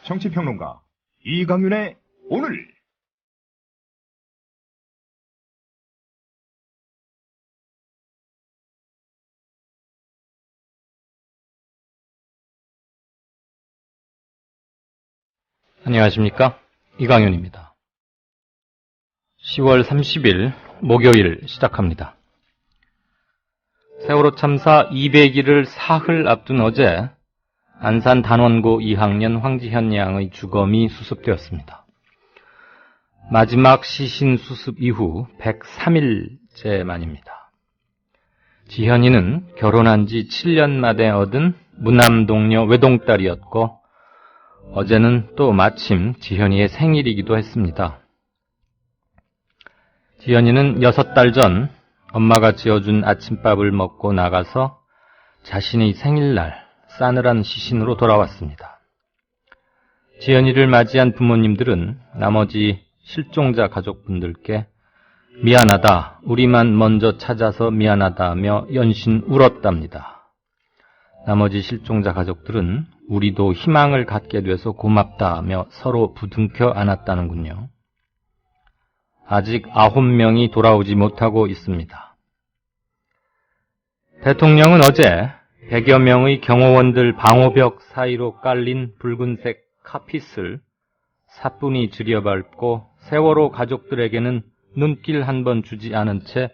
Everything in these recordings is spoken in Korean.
정치평론가 이강윤의 오늘. 안녕하십니까, 이강윤입니다. 10월 30일 목요일 시작합니다. 세월호 참사 200일을 사흘 앞둔 어제 안산 단원고 2학년 황지현 양의 주검이 수습되었습니다. 마지막 시신 수습 이후 103일째 만입니다. 지현이는 결혼한 지 7년 만에 얻은 무남 동료 외동딸이었고 어제는 또 마침 지현이의 생일이기도 했습니다. 지현이는 6달 전 엄마가 지어준 아침밥을 먹고 나가서 자신의 생일날 싸늘한 시신으로 돌아왔습니다. 지현이를 맞이한 부모님들은 나머지 실종자 가족분들께 미안하다, 우리만 먼저 찾아서 미안하다며 연신 울었답니다. 나머지 실종자 가족들은 우리도 희망을 갖게 돼서 고맙다며 서로 부둥켜 안았다는군요. 아직 9명이 돌아오지 못하고 있습니다. 대통령은 어제 100여 명의 경호원들 방호벽 사이로 깔린 붉은색 카핏을 사뿐히 들여밟고 세월호 가족들에게는 눈길 한 번 주지 않은 채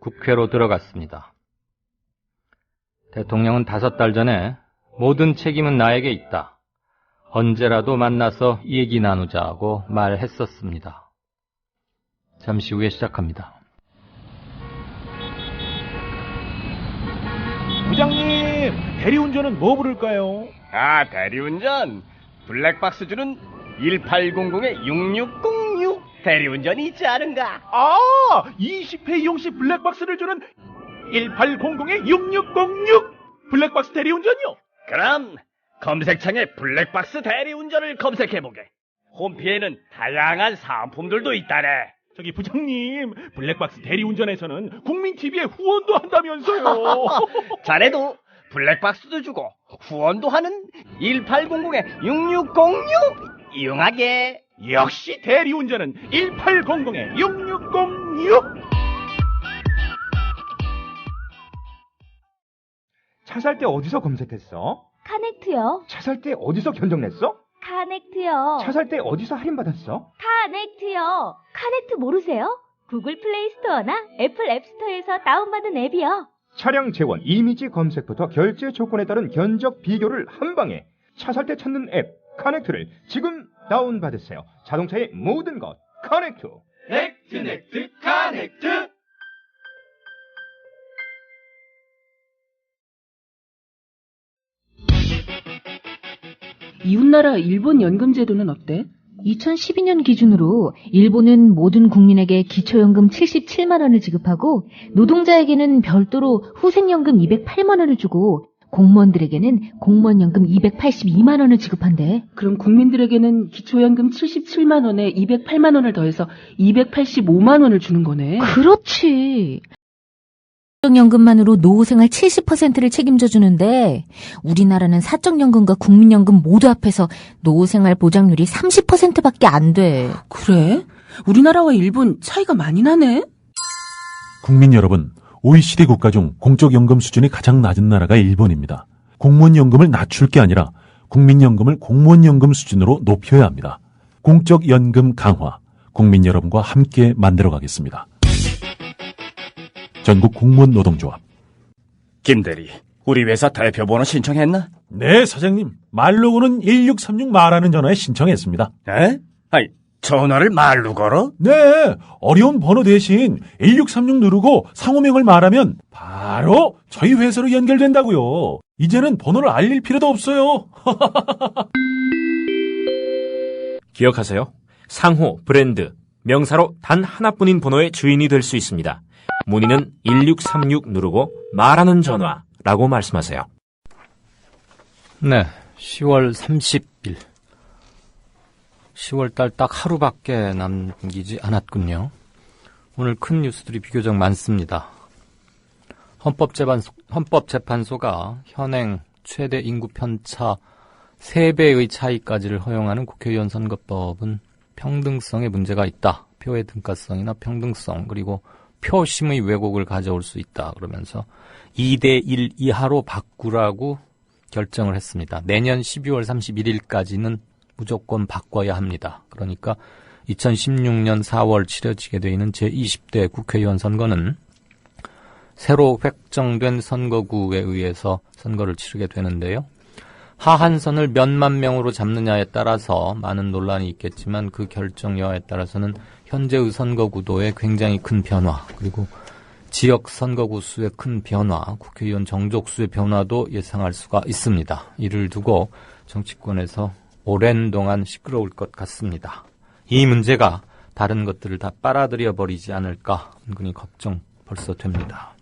국회로 들어갔습니다. 대통령은 5달 전에 모든 책임은 나에게 있다, 언제라도 만나서 얘기 나누자고 말했었습니다. 잠시 후에 시작합니다. 부장님, 대리운전은 뭐 부를까요? 아, 대리운전 블랙박스 주는 1800-6606 대리운전이 있지 않은가? 아, 20회 이용시 블랙박스를 주는 1800-6606 블랙박스 대리운전이요? 그럼 검색창에 블랙박스 대리운전을 검색해보게. 홈피에는 다양한 사은품들도 있다네. 저기 부장님, 블랙박스 대리운전에서는 국민TV에 후원도 한다면서요. 자네도 블랙박스도 주고 후원도 하는 1800-6606 이용하게. 역시 대리운전은 1800-6606. 차 살 때 어디서 검색했어? 카넥트요. 차 살 때 어디서 견적냈어? 카넥트요. 차 살 때 어디서 할인받았어? 카넥트요. 카넥트 모르세요? 구글 플레이 스토어나 애플 앱스토어에서 다운받은 앱이요. 차량 재원, 이미지 검색부터 결제 조건에 따른 견적 비교를 한 방에. 차 살 때 찾는 앱 카넥트를 지금 다운받으세요. 자동차의 모든 것 카넥트. 넥트 카넥트. 이웃나라 일본 연금제도는 어때? 2012년 기준으로 일본은 모든 국민에게 기초연금 77만 원을 지급하고 노동자에게는 별도로 후생연금 208만 원을 주고 공무원들에게는 공무원연금 282만 원을 지급한대. 그럼 국민들에게는 기초연금 77만 원에 208만 원을 더해서 285만 원을 주는 거네. 그렇지. 사적연금만으로 노후생활 70%를 책임져 주는데 우리나라는 사적연금과 국민연금 모두 합해서 노후생활 보장률이 30%밖에 안 돼. 그래? 우리나라와 일본 차이가 많이 나네? 국민 여러분, OECD 국가 중 공적연금 수준이 가장 낮은 나라가 일본입니다. 공무원연금을 낮출 게 아니라 국민연금을 공무원연금 수준으로 높여야 합니다. 공적연금 강화, 국민 여러분과 함께 만들어가겠습니다. 전국 공무원 노동조합. 김대리, 우리 회사 대표번호 신청했나? 네, 사장님. 말로고는 1636 말하는 전화에 신청했습니다. 에? 아니, 전화를 말로 걸어? 네, 어려운 번호 대신 1636 누르고 상호명을 말하면 바로 저희 회사로 연결된다고요. 이제는 번호를 알릴 필요도 없어요. 기억하세요. 상호, 브랜드, 명사로 단 하나뿐인 번호의 주인이 될 수 있습니다. 문의는 1636 누르고 말하는 전화라고 말씀하세요. 네, 10월 30일. 10월달 딱 하루밖에 남기지 않았군요. 오늘 큰 뉴스들이 비교적 많습니다. 헌법재판소가 현행 최대 인구 편차 3배의 차이까지를 허용하는 국회의원 선거법은 평등성에 문제가 있다. 표의 등가성이나 평등성 그리고 표심의 왜곡을 가져올 수 있다. 그러면서 2대1 이하로 바꾸라고 결정을 했습니다. 내년 12월 31일까지는 무조건 바꿔야 합니다. 그러니까 2016년 4월 치러지게 되어 있는 제20대 국회의원 선거는 새로 획정된 선거구에 의해서 선거를 치르게 되는데요. 하한선을 몇만 명으로 잡느냐에 따라서 많은 논란이 있겠지만 그 결정 여하에 따라서는 현재의 선거구도에 굉장히 큰 변화, 그리고 지역 선거구 수의 큰 변화, 국회의원 정족수의 변화도 예상할 수가 있습니다. 이를 두고 정치권에서 오랜 동안 시끄러울 것 같습니다. 이 문제가 다른 것들을 다 빨아들여 버리지 않을까 은근히 걱정 벌써 됩니다.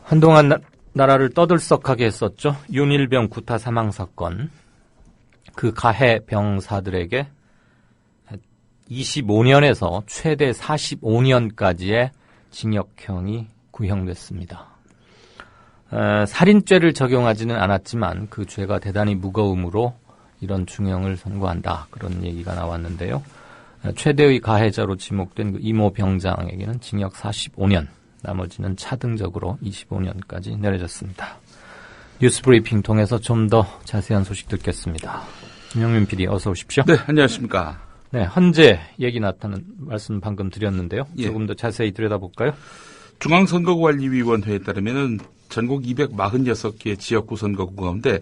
한동안 나라를 떠들썩하게 했었죠. 윤일병 구타 사망 사건. 그 가해 병사들에게 25년에서 최대 45년까지의 징역형이 구형됐습니다. 살인죄를 적용하지는 않았지만 그 죄가 대단히 무거움으로 이런 중형을 선고한다. 그런 얘기가 나왔는데요. 최대의 가해자로 지목된 그 이모 병장에게는 징역 45년, 나머지는 차등적으로 25년까지 내려졌습니다. 뉴스브리핑 통해서 좀 더 자세한 소식 듣겠습니다. 김영민 PD 어서 오십시오. 네, 안녕하십니까. 네, 헌재 얘기 나타난 말씀 방금 드렸는데요. 예. 조금 더 자세히 들여다볼까요? 중앙선거관리위원회에 따르면은 전국 246개 지역구 선거구 가운데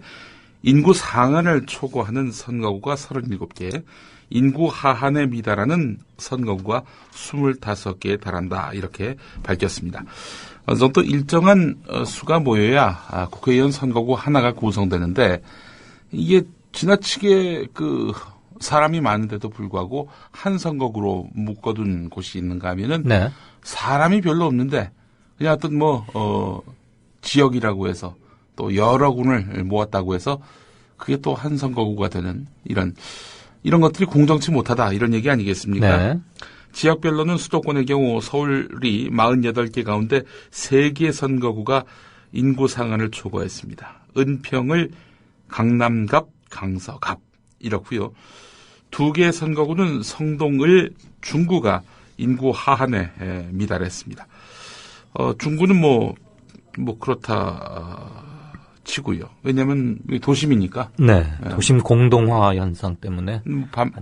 인구 상한을 초과하는 선거구가 37개, 인구 하한에 미달하는 선거구가 25개에 달한다. 이렇게 밝혔습니다. 어느 정도 일정한 수가 모여야 국회의원 선거구 하나가 구성되는데 이게 지나치게 사람이 많은데도 불구하고 한 선거구로 묶어둔 곳이 있는가 하면은 네. 사람이 별로 없는데 그냥 어떤 지역이라고 해서 또 여러 군을 모았다고 해서 그게 또 한 선거구가 되는 이런 것들이 공정치 못하다 이런 얘기 아니겠습니까? 네. 지역별로는 수도권의 경우 서울이 48개 가운데 3개 선거구가 인구 상한을 초과했습니다. 은평을 강남갑, 강서갑 이렇고요. 2개 선거구는 성동을, 중구가 인구 하한에 미달했습니다. 중구는 그렇다 치고요. 왜냐하면 도심이니까. 네. 도심 공동화 현상 때문에.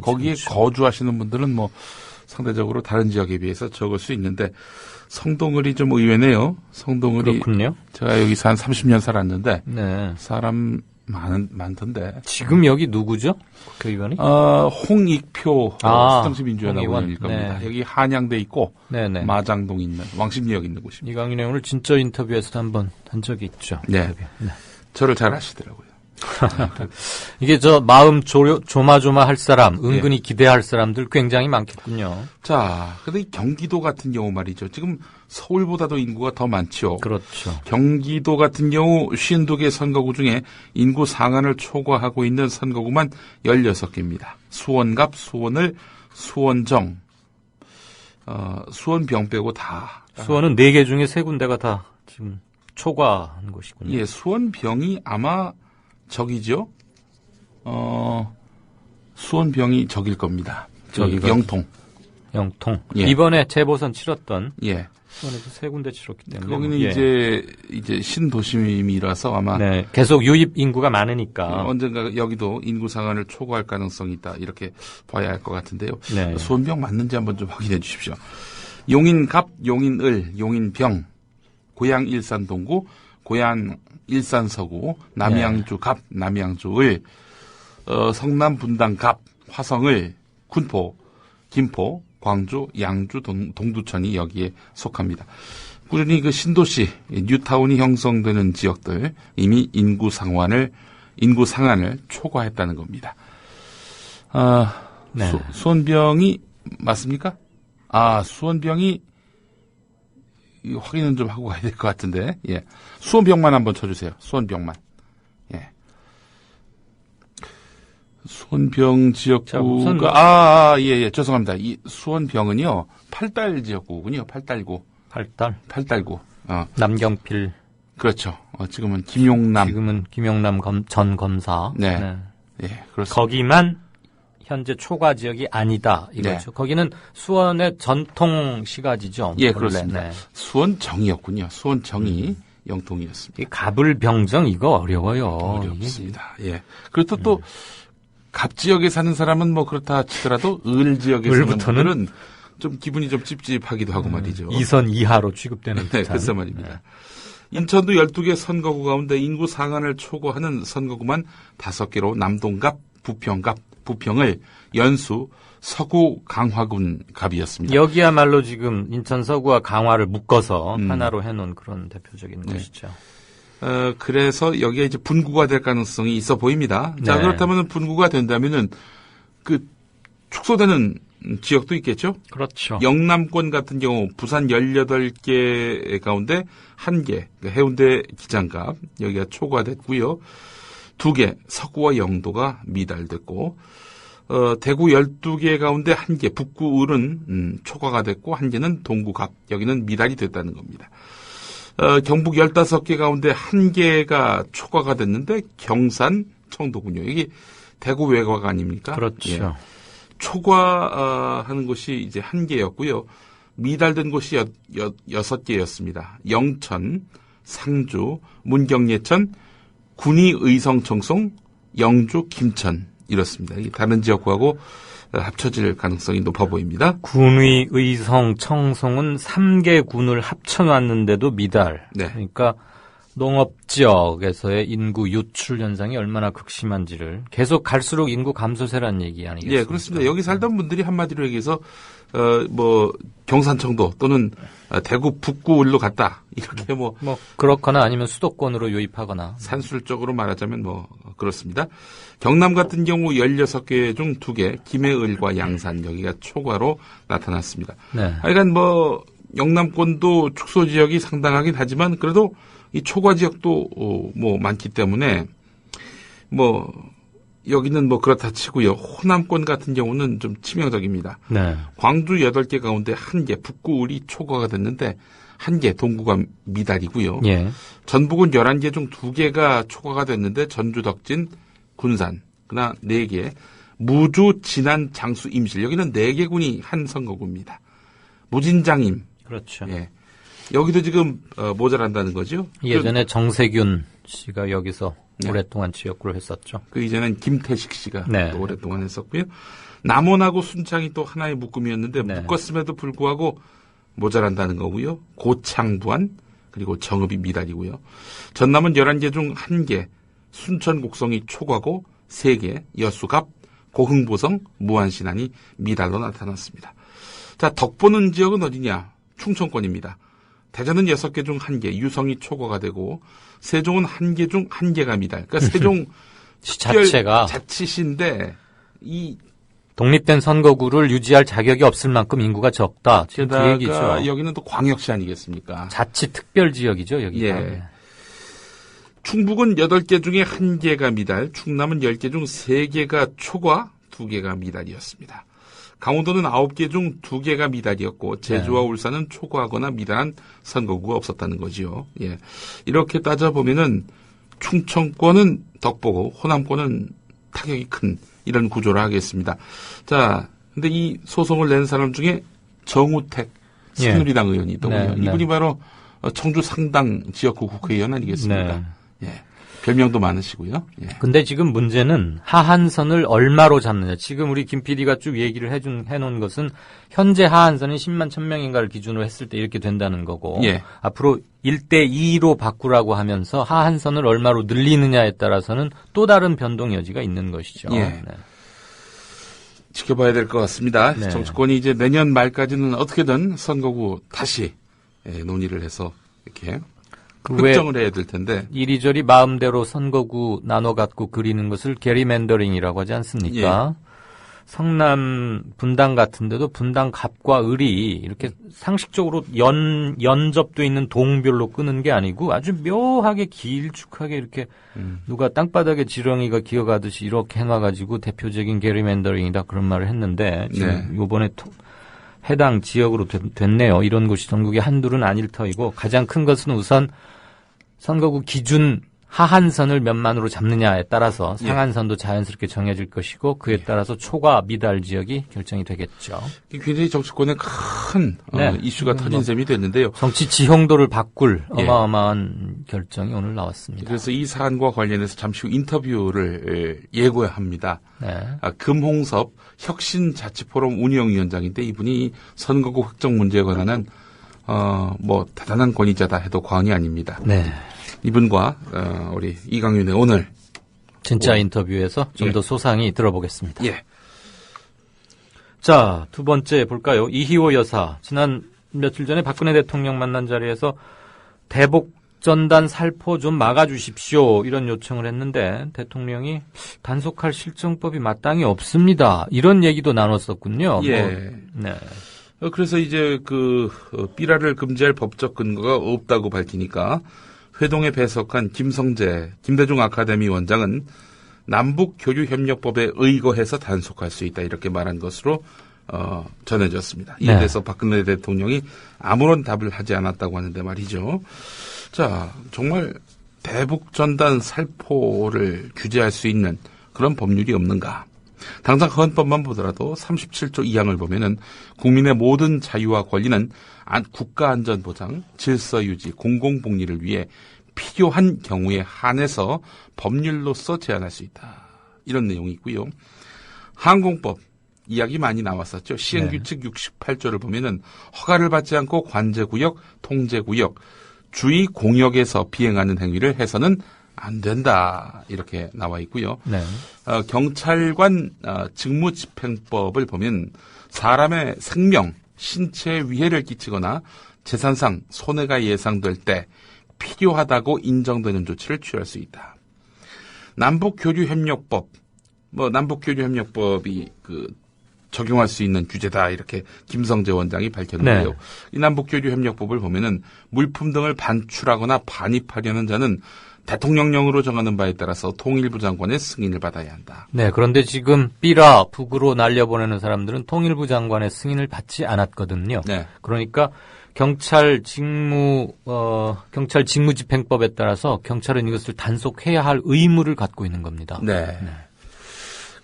거기에 거주하시는 분들은 상대적으로 다른 지역에 비해서 적을 수 있는데 성동을이 좀 의외네요. 성동을이. 그렇군요. 제가 여기서 한 30년 살았는데. 네. 사람 많던데. 지금 여기 누구죠? 국회의원이? 홍익표 수정시민주연합의원일 겁니다. 네. 여기 한양대 있고 네네. 마장동 있는 왕십리역 있는 곳입니다. 이강윤 의원을 진짜 인터뷰에서도 한번 한 적이 있죠. 네. 네. 저를 잘 아시더라고요. 이게 마음 조마조마할 사람, 은근히 기대할 사람들 굉장히 많겠군요. 자, 근데 경기도 같은 경우 말이죠. 지금 서울보다도 인구가 더 많죠. 그렇죠. 경기도 같은 경우 52개 선거구 중에 인구 상한을 초과하고 있는 선거구만 16개입니다. 수원갑, 수원을, 수원정, 수원병 빼고 다. 수원은 4개 중에 3군데가 다 지금 초과한 곳이군요. 예, 수원병이 아마 적이죠. 수원병이 적일 겁니다. 영통. 예. 이번에 재보선 치렀던. 예. 수원에서 3군데 치렀기 때문에. 거기는 이제 신도심이라서 아마. 네. 계속 유입 인구가 많으니까. 언젠가 여기도 인구 상한을 초과할 가능성이 있다. 이렇게 봐야 할 것 같은데요. 네. 수원병 맞는지 한번 좀 확인해 주십시오. 용인갑, 용인을, 용인병, 고양 일산 동구, 고양 일산 서구, 남양주 갑, 남양주 을, 성남 분당 갑, 화성을, 군포, 김포, 광주, 양주, 동두천이 여기에 속합니다. 꾸준히 신도시, 뉴타운이 형성되는 지역들 이미 인구 상한을 초과했다는 겁니다. 네. 수원병이 맞습니까? 수원병이 확인은 좀 하고 가야 될 것 같은데, 예. 수원병만 한번 쳐주세요. 수원병만. 예. 수원병 지역구가, 예, 죄송합니다. 이 수원병은요, 8달 지역구군요. 8달구. 8달? 8달구. 남경필. 그렇죠. 지금은 김용남. 지금은 김용남 전 검사. 네. 예, 그렇습니다. 거기만 현재 초과 지역이 아니다 이거죠. 네. 거기는 수원의 전통 시가지죠. 예, 원래. 그렇습니다. 네. 수원정이었군요. 수원정이 영통이었습니다. 이 갑을병정 이거 어려워요. 어렵습니다. 예. 그리고 또 갑 지역에 사는 사람은 뭐 그렇다 치더라도 을 지역에 사는 분들은 좀 기분이 좀 찝찝하기도 하고 말이죠. 2선 이하로 취급되는 네, 글쎄 말입니다. 인천도 12개 선거구 가운데 인구 상한을 초과하는 선거구만 5개로 남동갑, 부평갑, 부평을 연수 서구 강화군 갑이었습니다. 여기야말로 지금 인천 서구와 강화를 묶어서 하나로 해놓은 그런 대표적인 것이죠. 그래서 여기에 이제 분구가 될 가능성이 있어 보입니다. 자, 네. 그렇다면 분구가 된다면은 그 축소되는 지역도 있겠죠? 그렇죠. 영남권 같은 경우 부산 18개 가운데 1개, 그러니까 해운대 기장갑 여기가 초과됐고요. 2개, 서구와 영도가 미달됐고 대구 12개 가운데 1개, 북구 을은 초과가 됐고 1개는 동구갑, 여기는 미달이 됐다는 겁니다. 경북 15개 가운데 1개가 초과가 됐는데 경산, 청도군요. 이게 대구 외곽 아닙니까? 그렇죠. 예. 초과하는 곳이 이제 1개였고요. 미달된 곳이 6개였습니다. 영천, 상주, 문경예천, 군위, 의성, 청송, 영주, 김천 이렇습니다. 이게 다른 지역구하고 합쳐질 가능성이 높아 보입니다. 군위, 의성, 청송은 3개 군을 합쳐놨는데도 미달. 네. 그러니까 농업지역에서의 인구 유출 현상이 얼마나 극심한지를 계속 갈수록 인구 감소세란 얘기 아니겠습니까? 예, 그렇습니다. 여기 살던 분들이 한마디로 얘기해서 경산청도 또는 대구 북구을로 갔다. 이렇게 뭐 그렇거나 아니면 수도권으로 유입하거나 산술적으로 말하자면 그렇습니다. 경남 같은 경우 16개 중 2개, 김해을과 양산 여기가 초과로 나타났습니다. 네. 하여간 영남권도 축소 지역이 상당하긴 하지만 그래도 이 초과 지역도 많기 때문에 여기는 그렇다 치고요. 호남권 같은 경우는 좀 치명적입니다. 네. 광주 8개 가운데 1개, 북구을이 초과가 됐는데 1개, 동구가 미달이고요. 예. 전북은 11개 중 2개가 초과가 됐는데 전주, 덕진, 군산, 그러나 4개, 무주, 진안, 장수, 임실 여기는 4개 군이 한 선거구입니다. 무진장임. 그렇죠. 예. 여기도 지금 모자란다는 거죠. 예전에 정세균 씨가 여기서 네. 오랫동안 지역구를 했었죠. 그 이전엔 김태식 씨가 네. 또 오랫동안 했었고요. 남원하고 순창이 또 하나의 묶음이었는데 네. 묶었음에도 불구하고 모자란다는 거고요. 고창, 부안 그리고 정읍이 미달이고요. 전남은 11개 중 1개, 순천, 곡성이 초과고 3개, 여수갑, 고흥보성, 무안신안이 미달로 나타났습니다. 자, 덕보는 지역은 어디냐? 충청권입니다. 대전은 6개 중 1개, 유성이 초과가 되고 세종은 1개 중 1개가 미달. 그러니까 세종 자체가 자치시인데 이 독립된 선거구를 유지할 자격이 없을 만큼 인구가 적다. 지금 그 얘기죠. 여기는 또 광역시 아니겠습니까? 자치 특별 지역이죠, 여기가. 예. 충북은 8개 중에 1개가 미달, 충남은 10개 중 3개가 초과, 2개가 미달이었습니다. 강원도는 9개 중 2개가 미달이었고 제주와 울산은 초과하거나 미달한 선거구가 없었다는 거지요. 예. 이렇게 따져보면은 충청권은 덕보고 호남권은 타격이 큰 이런 구조를 하겠습니다. 자, 근데 이 소송을 낸 사람 중에 정우택 새누리당 의원이 있더군요. 이분이 바로 청주 상당 지역구 국회의원 아니겠습니까? 예. 별명도 많으시고요. 예. 근데 지금 문제는 하한선을 얼마로 잡느냐. 지금 우리 김 PD가 쭉 얘기를 해놓은 것은 현재 하한선이 10만 1000명인가를 기준으로 했을 때 이렇게 된다는 거고 예. 앞으로 1대2로 바꾸라고 하면서 하한선을 얼마로 늘리느냐에 따라서는 또 다른 변동 여지가 있는 것이죠. 예. 네. 지켜봐야 될 것 같습니다. 네. 정치권이 이제 내년 말까지는 어떻게든 선거구 다시 논의를 해서 이렇게 획정을 해야 될 텐데. 이리저리 마음대로 선거구 나눠 갖고 그리는 것을 게리맨더링이라고 하지 않습니까? 예. 성남 분당 같은 데도 분당 갑과 을이 이렇게 상식적으로 연접돼 있는 동별로 끄는 게 아니고 아주 묘하게 길쭉하게 이렇게 누가 땅바닥에 지렁이가 기어가듯이 이렇게 해놔가지고 대표적인 게리맨더링이다 그런 말을 했는데 지금 요번에 해당 지역으로 됐네요. 이런 곳이 전국에 한둘은 아닐 터이고 가장 큰 것은 우선 선거구 기준 하한선을 몇 만으로 잡느냐에 따라서 상한선도 자연스럽게 정해질 것이고 그에 따라서 초과 미달 지역이 결정이 되겠죠. 굉장히 정치권에 큰 이슈가 터진 셈이 됐는데요. 정치 지형도를 바꿀 어마어마한 결정이 오늘 나왔습니다. 그래서 이 사안과 관련해서 잠시 후 인터뷰를 예고합니다. 금홍섭 혁신자치포럼 운영위원장인데 이분이 선거구 획정 문제에 관한 뭐 대단한 권위자다 해도 과언이 아닙니다. 네. 이분과 우리 이강윤의 오늘 진짜 인터뷰에서 좀 더 소상히 들어보겠습니다. 예. 자, 두 번째 볼까요? 이희호 여사. 지난 며칠 전에 박근혜 대통령 만난 자리에서 대북 전단 살포 좀 막아주십시오. 이런 요청을 했는데 대통령이 단속할 실정법이 마땅히 없습니다. 이런 얘기도 나눴었군요. 예. 네. 그래서 이제 삐라를 금지할 법적 근거가 없다고 밝히니까 회동에 배석한 김대중 아카데미 원장은 남북교류협력법에 의거해서 단속할 수 있다 이렇게 말한 것으로 전해졌습니다. 이에 대해서 박근혜 대통령이 아무런 답을 하지 않았다고 하는데 말이죠. 자, 정말 대북 전단 살포를 규제할 수 있는 그런 법률이 없는가? 당장 헌법만 보더라도 37조 2항을 보면은 국민의 모든 자유와 권리는 국가 안전 보장, 질서 유지, 공공복리를 위해 필요한 경우에 한해서 법률로서 제한할 수 있다. 이런 내용이 있고요. 항공법 이야기 많이 나왔었죠. 시행규칙 68조를 보면은 허가를 받지 않고 관제구역, 통제구역, 주의 공역에서 비행하는 행위를 해서는 안 된다. 이렇게 나와 있고요. 네. 경찰관 직무집행법을 보면 사람의 생명, 신체에 위해를 끼치거나 재산상 손해가 예상될 때 필요하다고 인정되는 조치를 취할 수 있다. 남북교류협력법, 남북교류협력법이 적용할 수 있는 규제다 이렇게 김성재 원장이 밝혔는데요. 이 남북교류협력법을 보면은 물품 등을 반출하거나 반입하려는 자는 대통령령으로 정하는 바에 따라서 통일부 장관의 승인을 받아야 한다. 네, 그런데 지금 삐라 북으로 날려보내는 사람들은 통일부 장관의 승인을 받지 않았거든요. 네. 그러니까 경찰 직무집행법에 따라서 경찰은 이것을 단속해야 할 의무를 갖고 있는 겁니다. 네.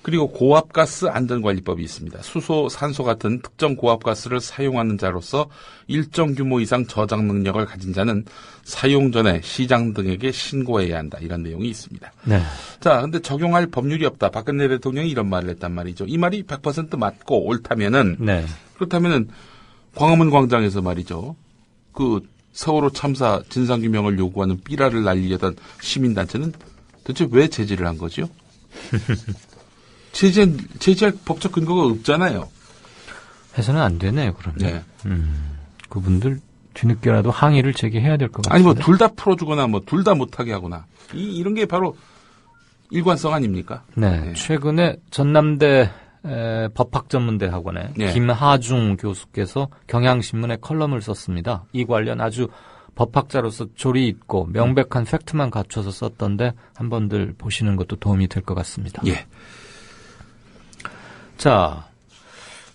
그리고 고압가스 안전관리법이 있습니다. 수소, 산소 같은 특정 고압가스를 사용하는 자로서 일정 규모 이상 저장 능력을 가진 자는 사용 전에 시장 등에게 신고해야 한다. 이런 내용이 있습니다. 네. 자, 근데 적용할 법률이 없다. 박근혜 대통령이 이런 말을 했단 말이죠. 이 말이 100% 맞고 옳다면은 그렇다면은 광화문 광장에서 말이죠. 세월호 참사 진상규명을 요구하는 삐라를 날리려던 시민단체는 도대체 왜 제지를 한 거죠? 제지할 법적 근거가 없잖아요. 해서는 안 되네요, 그러면. 그분들 뒤늦게라도 항의를 제기해야 될 것 같아요. 아니, 둘 다 풀어주거나, 둘 다 못하게 하거나. 이런 게 바로 일관성 아닙니까? 네. 최근에 전남대 법학전문대학원에 김하중 교수께서 경향신문에 컬럼을 썼습니다. 이 관련 아주 법학자로서 조리 있고 명백한 팩트만 갖춰서 썼던데 한번들 보시는 것도 도움이 될 것 같습니다. 예. 자,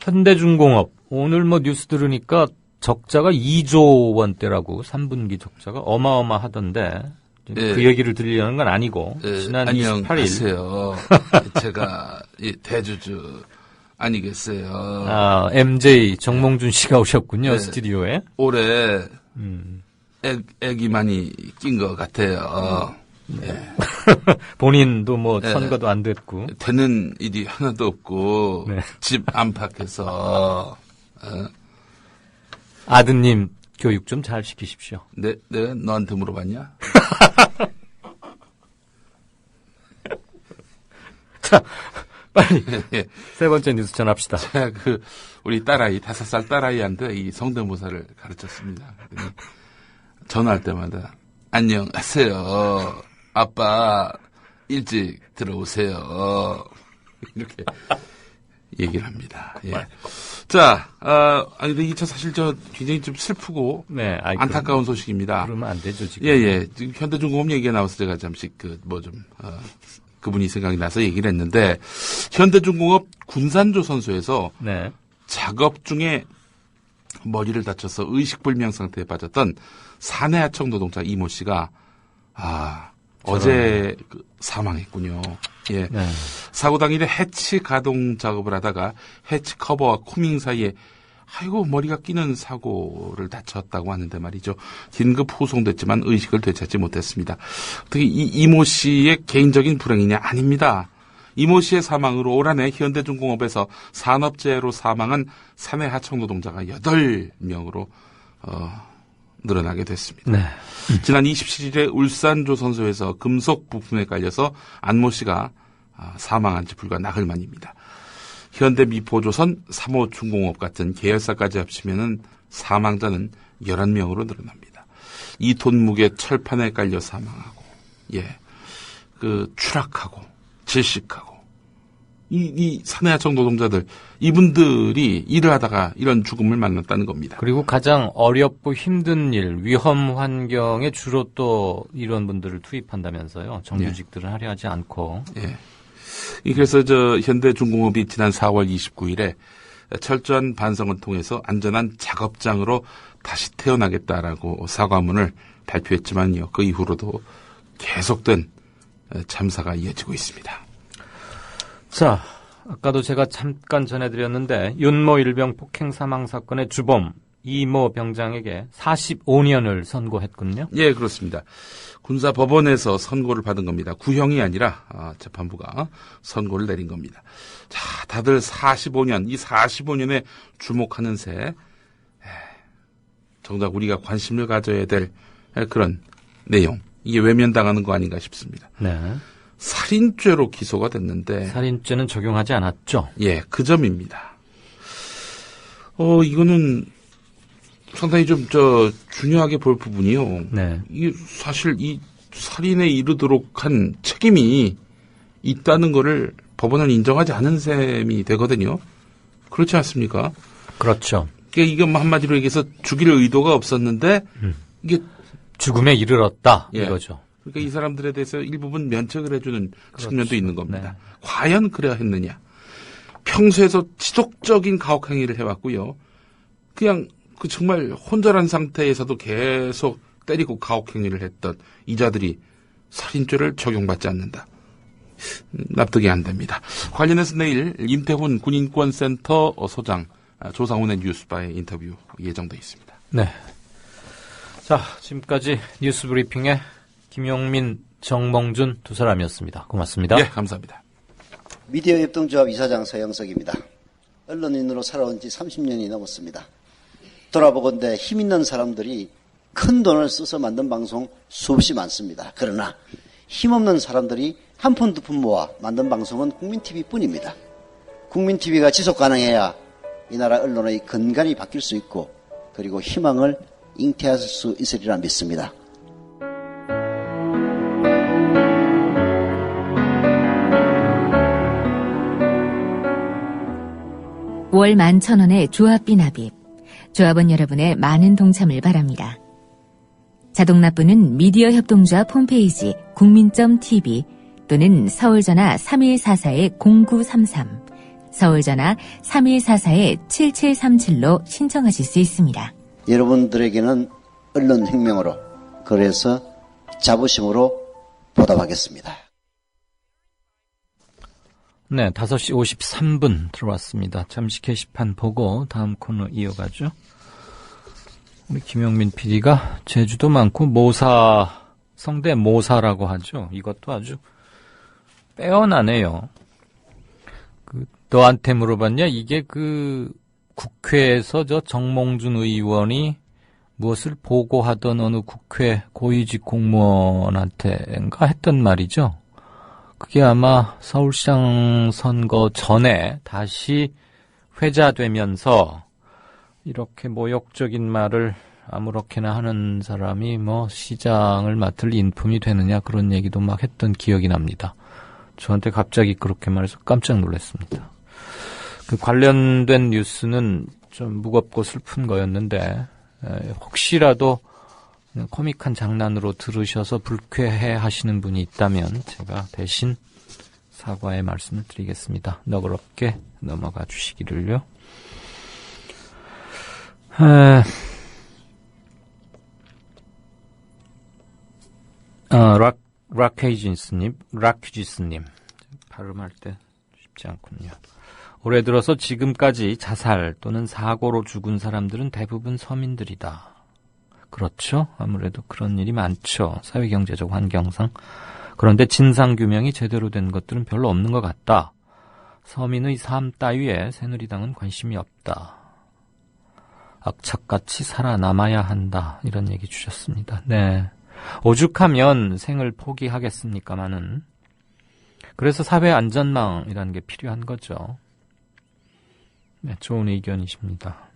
현대중공업 오늘 뉴스 들으니까 적자가 2조 원대라고 3분기 적자가 어마어마하던데 그 얘기를 들리려는 건 아니고 지난 28일 안녕하세요. 제가 대주주 아니겠어요. MJ 정몽준 씨가 오셨군요. 스튜디오에. 올해 액이 많이 낀 것 같아요. 네. 본인도 선거도 안 됐고 되는 일이 하나도 없고 집 안팎에서 아드님 교육 좀 잘 시키십시오. 네, 내가 너한테 물어봤냐? 자, 빨리 세 번째 뉴스 전합시다. 제가 우리 딸아이 5살 딸아이한테 이 성대모사를 가르쳤습니다. 전화할 때마다 안녕하세요. 아빠 일찍 들어오세요. 이렇게 얘기를 합니다. 예. 자, 근데 이 차 사실 굉장히 좀 슬프고 안타까운 소식입니다. 그러면 안 되죠 지금. 예. 지금 현대중공업 얘기가 나와서 제가 잠시 그분이 생각이 나서 얘기를 했는데 현대중공업 군산조 선소에서 작업 중에 머리를 다쳐서 의식불명 상태에 빠졌던 사내하청 노동자 이모 씨가 어제 사망했군요. 예. 네. 사고 당일에 해치 가동 작업을 하다가 해치 커버와 코밍 사이에 머리가 끼는 사고를 다쳤다고 하는데 말이죠. 긴급 후송됐지만 의식을 되찾지 못했습니다. 어떻게 이모 씨의 개인적인 불행이냐? 아닙니다. 이모 씨의 사망으로 올 한해 현대중공업에서 산업재해로 사망한 사내 하청 노동자가 8명으로 늘어나게 됐습니다. 네. 지난 27일에 울산 조선소에서 금속 부품에 깔려서 안모 씨가 사망한 지 불과 나흘 만입니다. 현대미포조선, 3호 중공업 같은 계열사까지 합치면은 사망자는 11명으로 늘어납니다. 2톤 무게 철판에 깔려 사망하고, 추락하고, 질식하고, 이 사내하청 노동자들, 이분들이 일을 하다가 이런 죽음을 만났다는 겁니다. 그리고 가장 어렵고 힘든 일, 위험 환경에 주로 또 이런 분들을 투입한다면서요. 정규직들은 하려 하지 않고. 예. 그래서 현대중공업이 지난 4월 29일에 철저한 반성을 통해서 안전한 작업장으로 다시 태어나겠다라고 사과문을 발표했지만요. 그 이후로도 계속된 참사가 이어지고 있습니다. 자, 아까도 제가 잠깐 전해드렸는데 윤모 일병 폭행 사망 사건의 주범 이모 병장에게 45년을 선고했군요. 예, 그렇습니다. 군사법원에서 선고를 받은 겁니다. 구형이 아니라 재판부가 선고를 내린 겁니다. 자, 다들 45년, 이 45년에 주목하는 새 정작 우리가 관심을 가져야 될 그런 내용, 이게 외면당하는 거 아닌가 싶습니다. 네. 살인죄로 기소가 됐는데 살인죄는 적용하지 않았죠? 예, 그 점입니다. 이거는 상당히 좀 중요하게 볼 부분이요. 네. 이 사실 이 살인에 이르도록 한 책임이 있다는 거를 법원은 인정하지 않은 셈이 되거든요. 그렇지 않습니까? 그렇죠. 그러니까 이거 한마디로 얘기해서 죽일 의도가 없었는데 이게 죽음에 이르렀다 예. 이거죠. 그러니까 이 사람들에 대해서 일부분 면책을 해주는 측면도 있는 겁니다. 네. 과연 그래야 했느냐? 평소에서 지속적인 가혹 행위를 해왔고요. 그냥 정말 혼절한 상태에서도 계속 때리고 가혹 행위를 했던 이자들이 살인죄를 적용받지 않는다. 납득이 안 됩니다. 관련해서 내일 임태훈 군인권센터 소장 조상훈의 뉴스바에 인터뷰 예정돼 있습니다. 네. 자, 지금까지 뉴스 브리핑의 김용민, 정몽준 두 사람이었습니다. 고맙습니다. 예, 감사합니다. 미디어 협동조합 이사장 서영석입니다. 언론인으로 살아온 지 30년이 넘었습니다. 돌아보건대 힘 있는 사람들이 큰 돈을 써서 만든 방송 수없이 많습니다. 그러나 힘없는 사람들이 한 푼 두 푼 모아 만든 방송은 국민TV뿐입니다. 국민TV가 지속 가능해야 이 나라 언론의 근간이 바뀔 수 있고 그리고 희망을 잉태할 수 있으리라 믿습니다. 월 11,000원의 조합비 납입. 조합원 여러분의 많은 동참을 바랍니다. 자동납부는 미디어 협동조합 홈페이지 국민.tv 또는 서울전화 3144-0933, 서울전화 3144-7737로 신청하실 수 있습니다. 여러분들에게는 언론혁명으로, 그래서 자부심으로 보답하겠습니다. 네, 5시 53분 들어왔습니다. 잠시 게시판 보고 다음 코너 이어가죠. 우리 김용민 PD가 제주도 많고 성대 모사라고 하죠. 이것도 아주 빼어나네요. 너한테 물어봤냐? 이게 국회에서 정몽준 의원이 무엇을 보고하던 어느 국회 고위직 공무원한테인가 했던 말이죠. 그게 아마 서울시장 선거 전에 다시 회자되면서 이렇게 모욕적인 말을 아무렇게나 하는 사람이 시장을 맡을 인품이 되느냐 그런 얘기도 막 했던 기억이 납니다. 저한테 갑자기 그렇게 말해서 깜짝 놀랐습니다. 그 관련된 뉴스는 좀 무겁고 슬픈 거였는데 혹시라도 그냥 코믹한 장난으로 들으셔서 불쾌해 하시는 분이 있다면 제가 대신 사과의 말씀을 드리겠습니다. 너그럽게 넘어가 주시기를요. 락퀴지스님. 발음할 때 쉽지 않군요. 올해 들어서 지금까지 자살 또는 사고로 죽은 사람들은 대부분 서민들이다. 그렇죠. 아무래도 그런 일이 많죠. 사회경제적 환경상. 그런데 진상규명이 제대로 된 것들은 별로 없는 것 같다. 서민의 삶 따위에 새누리당은 관심이 없다. 악착같이 살아남아야 한다. 이런 얘기 주셨습니다. 네. 오죽하면 생을 포기하겠습니까마는. 그래서 사회안전망이라는 게 필요한 거죠. 네, 좋은 의견이십니다.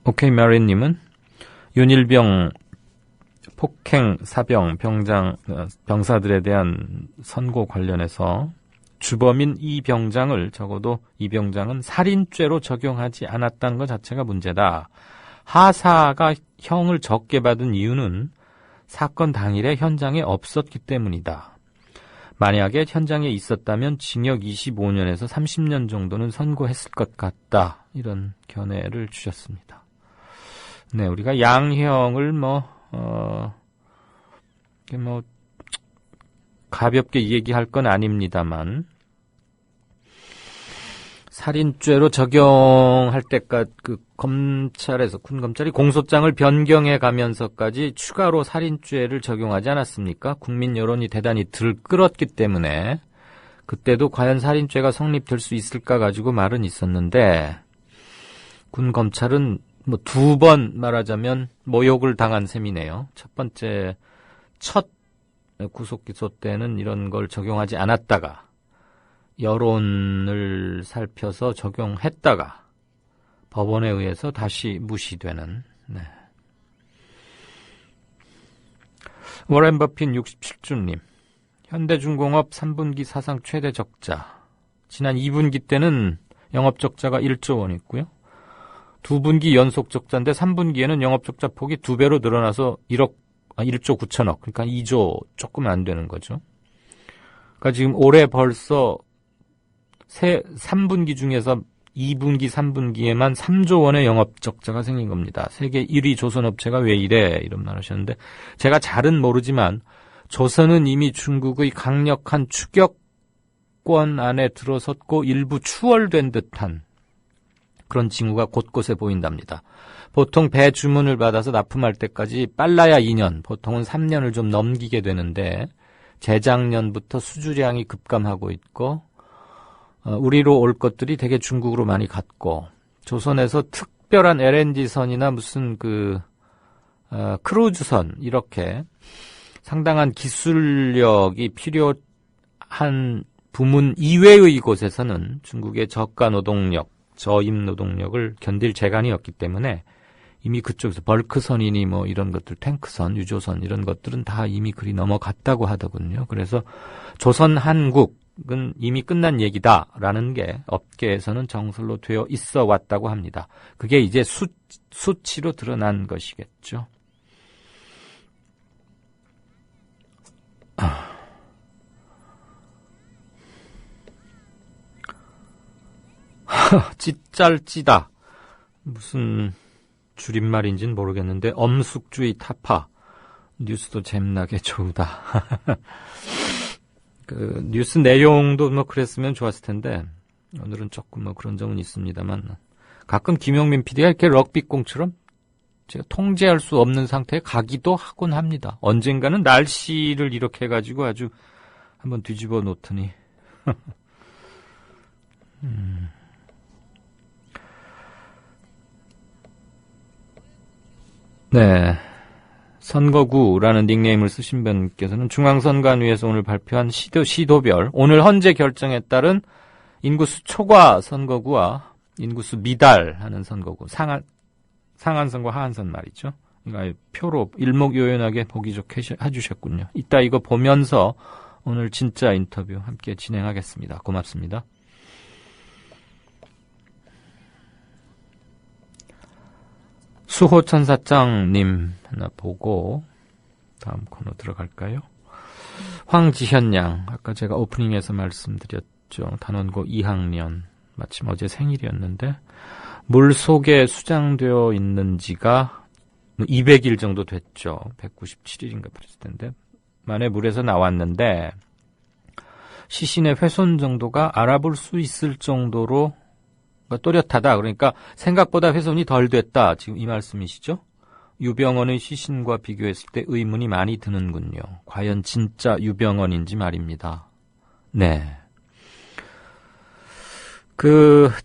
오케이 마리님은 윤일병 폭행 사병 병사들에 대한 선고 관련해서 주범인 이 병장을 적어도 이 병장은 살인죄로 적용하지 않았다는 것 자체가 문제다. 하사가 형을 적게 받은 이유는 사건 당일에 현장에 없었기 때문이다. 만약에 현장에 있었다면 징역 25년에서 30년 정도는 선고했을 것 같다. 이런 견해를 주셨습니다. 네, 우리가 양형을 가볍게 얘기할 건 아닙니다만, 살인죄로 적용할 때까지 군 검찰이 공소장을 변경해 가면서까지 추가로 살인죄를 적용하지 않았습니까? 국민 여론이 대단히 들끓었기 때문에 그때도 과연 살인죄가 성립될 수 있을까 가지고 말은 있었는데, 군 검찰은 두 번 말하자면 모욕을 당한 셈이네요. 첫 번째 첫 구속기소 때는 이런 걸 적용하지 않았다가 여론을 살펴서 적용했다가 법원에 의해서 다시 무시되는. 네. 워렌 버핏 67주님. 현대중공업 3분기 사상 최대 적자. 지난 2분기 때는 영업 적자가 1조 원이었고요. 2분기 연속 적자인데 3분기에는 영업 적자 폭이 2배로 늘어나서 1조 9천억. 그러니까 2조 조금 안 되는 거죠. 그러니까 지금 올해 벌써 3분기 중에서 2분기, 3분기에만 3조 원의 영업 적자가 생긴 겁니다. 세계 1위 조선업체가 왜 이래? 이런 말 하셨는데, 제가 잘은 모르지만 조선은 이미 중국의 강력한 추격권 안에 들어섰고 일부 추월된 듯한 그런 징후가 곳곳에 보인답니다. 보통 배 주문을 받아서 납품할 때까지 빨라야 2년, 보통은 3년을 좀 넘기게 되는데 재작년부터 수주량이 급감하고 있고 우리로 올 것들이 되게 중국으로 많이 갔고, 조선에서 특별한 LNG선이나 무슨 크루즈선 이렇게 상당한 기술력이 필요한 부문 이외의 곳에서는 중국의 저가 노동력, 저임 노동력을 견딜 재간이 없기 때문에 이미 그쪽에서 벌크선이니 이런 것들, 탱크선, 유조선 이런 것들은 다 이미 그리 넘어갔다고 하더군요. 그래서 조선 한국은 이미 끝난 얘기다라는 게 업계에서는 정설로 되어 있어 왔다고 합니다. 그게 이제 수치로 드러난 것이겠죠. 찌짤찌다. 무슨 줄임말인지는 모르겠는데 엄숙주의 타파. 뉴스도 잼나게 좋다. 뉴스 내용도 그랬으면 좋았을 텐데 오늘은 조금 그런 점은 있습니다만, 가끔 김용민 PD가 이렇게 럭비공처럼 제가 통제할 수 없는 상태에 가기도 하곤 합니다. 언젠가는 날씨를 이렇게 해가지고 아주 한번 뒤집어 놓더니 네, 선거구라는 닉네임을 쓰신 분께서는 중앙선관위에서 오늘 발표한 시도별 오늘 헌재 결정에 따른 인구수 초과 선거구와 인구수 미달하는 선거구, 상한선과 하한선 말이죠. 그러니까 표로 일목요연하게 보기 좋게 해주셨군요. 이따 이거 보면서 오늘 진짜 인터뷰 함께 진행하겠습니다. 고맙습니다. 수호천사장님 하나 보고 다음 코너 들어갈까요? 황지현 양, 아까 제가 오프닝에서 말씀드렸죠. 단원고 2학년, 마침 어제 생일이었는데 물속에 수장되어 있는지가 200일 정도 됐죠. 197일인가 그랬을 텐데. 만에 물에서 나왔는데 시신의 훼손 정도가 알아볼 수 있을 정도로 또렷하다. 그러니까 생각보다 훼손이 덜 됐다. 지금 이 말씀이시죠? 유병언의 시신과 비교했을 때 의문이 많이 드는군요. 과연 진짜 유병언인지 말입니다. 네.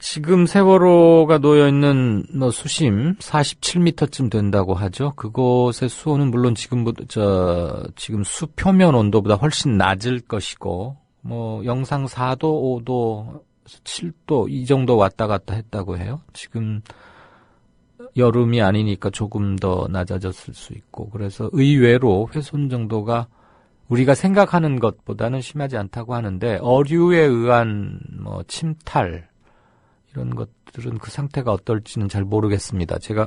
지금 세월호가 놓여있는 수심 47m쯤 된다고 하죠. 그곳의 수온은 물론 지금 수 표면 온도보다 훨씬 낮을 것이고, 영상 4도, 5도, 7도 이 정도 왔다 갔다 했다고 해요. 지금 여름이 아니니까 조금 더 낮아졌을 수 있고, 그래서 의외로 훼손 정도가 우리가 생각하는 것보다는 심하지 않다고 하는데, 어류에 의한 침탈 이런 것들은 그 상태가 어떨지는 잘 모르겠습니다. 제가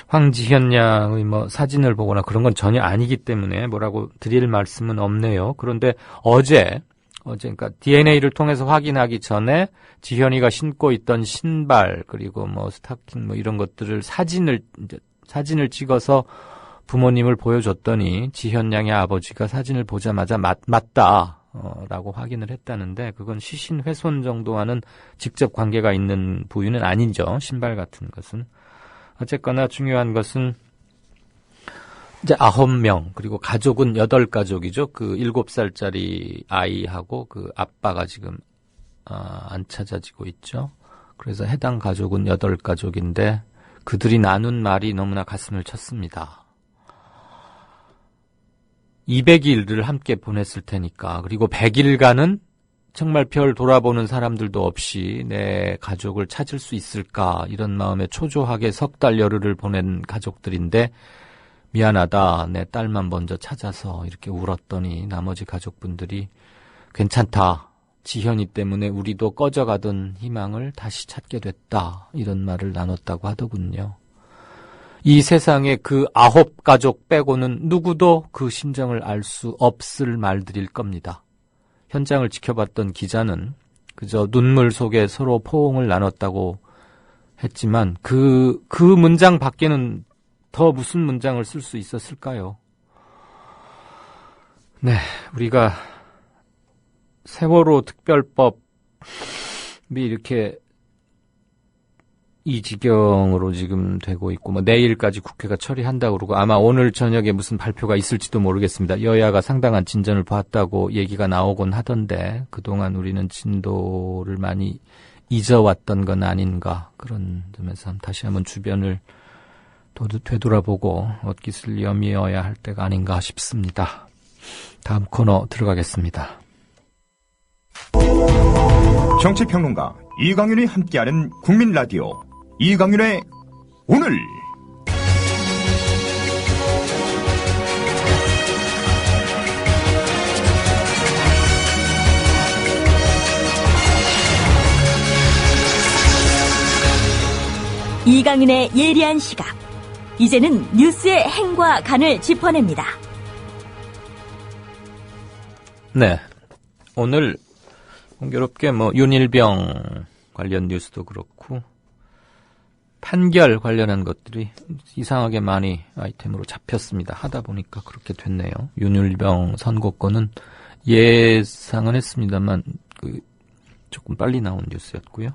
황지현 양의 사진을 보거나 그런 건 전혀 아니기 때문에 뭐라고 드릴 말씀은 없네요. 그런데 어제 그러니까 DNA를 통해서 확인하기 전에 지현이가 신고 있던 신발 그리고 스타킹 이런 것들을 사진을 찍어서 부모님을 보여줬더니 지현 양의 아버지가 사진을 보자마자 맞다 라고 확인을 했다는데, 그건 시신 훼손 정도와는 직접 관계가 있는 부위는 아니죠. 신발 같은 것은. 어쨌거나 중요한 것은 이제 9명, 그리고 가족은 8가족이죠. 7살짜리 아이하고 아빠가 지금 안 찾아지고 있죠. 그래서 해당 가족은 8가족인데 그들이 나눈 말이 너무나 가슴을 쳤습니다. 200일을 함께 보냈을 테니까, 그리고 100일간은 정말 별 돌아보는 사람들도 없이 내 가족을 찾을 수 있을까, 이런 마음에 초조하게 석 달 열흘을 보낸 가족들인데, 미안하다, 내 딸만 먼저 찾아서 이렇게 울었더니 나머지 가족분들이 괜찮다, 지현이 때문에 우리도 꺼져가던 희망을 다시 찾게 됐다, 이런 말을 나눴다고 하더군요. 이 세상에 9가족 빼고는 누구도 그 심정을 알 수 없을 말들일 겁니다. 현장을 지켜봤던 기자는 그저 눈물 속에 서로 포옹을 나눴다고 했지만 그 문장 밖에는 더 무슨 문장을 쓸 수 있었을까요? 네, 우리가 세월호 특별법이 이렇게 이 지경으로 지금 되고 있고, 내일까지 국회가 처리한다고 그러고, 아마 오늘 저녁에 무슨 발표가 있을지도 모르겠습니다. 여야가 상당한 진전을 봤다고 얘기가 나오곤 하던데, 그동안 우리는 진도를 많이 잊어왔던 건 아닌가, 그런 점에서 다시 한번 주변을 되돌아보고 옷깃을 여미어야 할 때가 아닌가 싶습니다. 다음 코너 들어가겠습니다. 정치평론가 이강윤이 함께하는 국민라디오 이강윤의 오늘. 이강윤의 예리한 시각. 이제는 뉴스의 행과 간을 짚어냅니다. 네, 오늘 공교롭게 윤일병 관련 뉴스도 그렇고 판결 관련한 것들이 이상하게 많이 아이템으로 잡혔습니다. 하다 보니까 그렇게 됐네요. 윤일병 선고권은 예상은 했습니다만 조금 빨리 나온 뉴스였고요.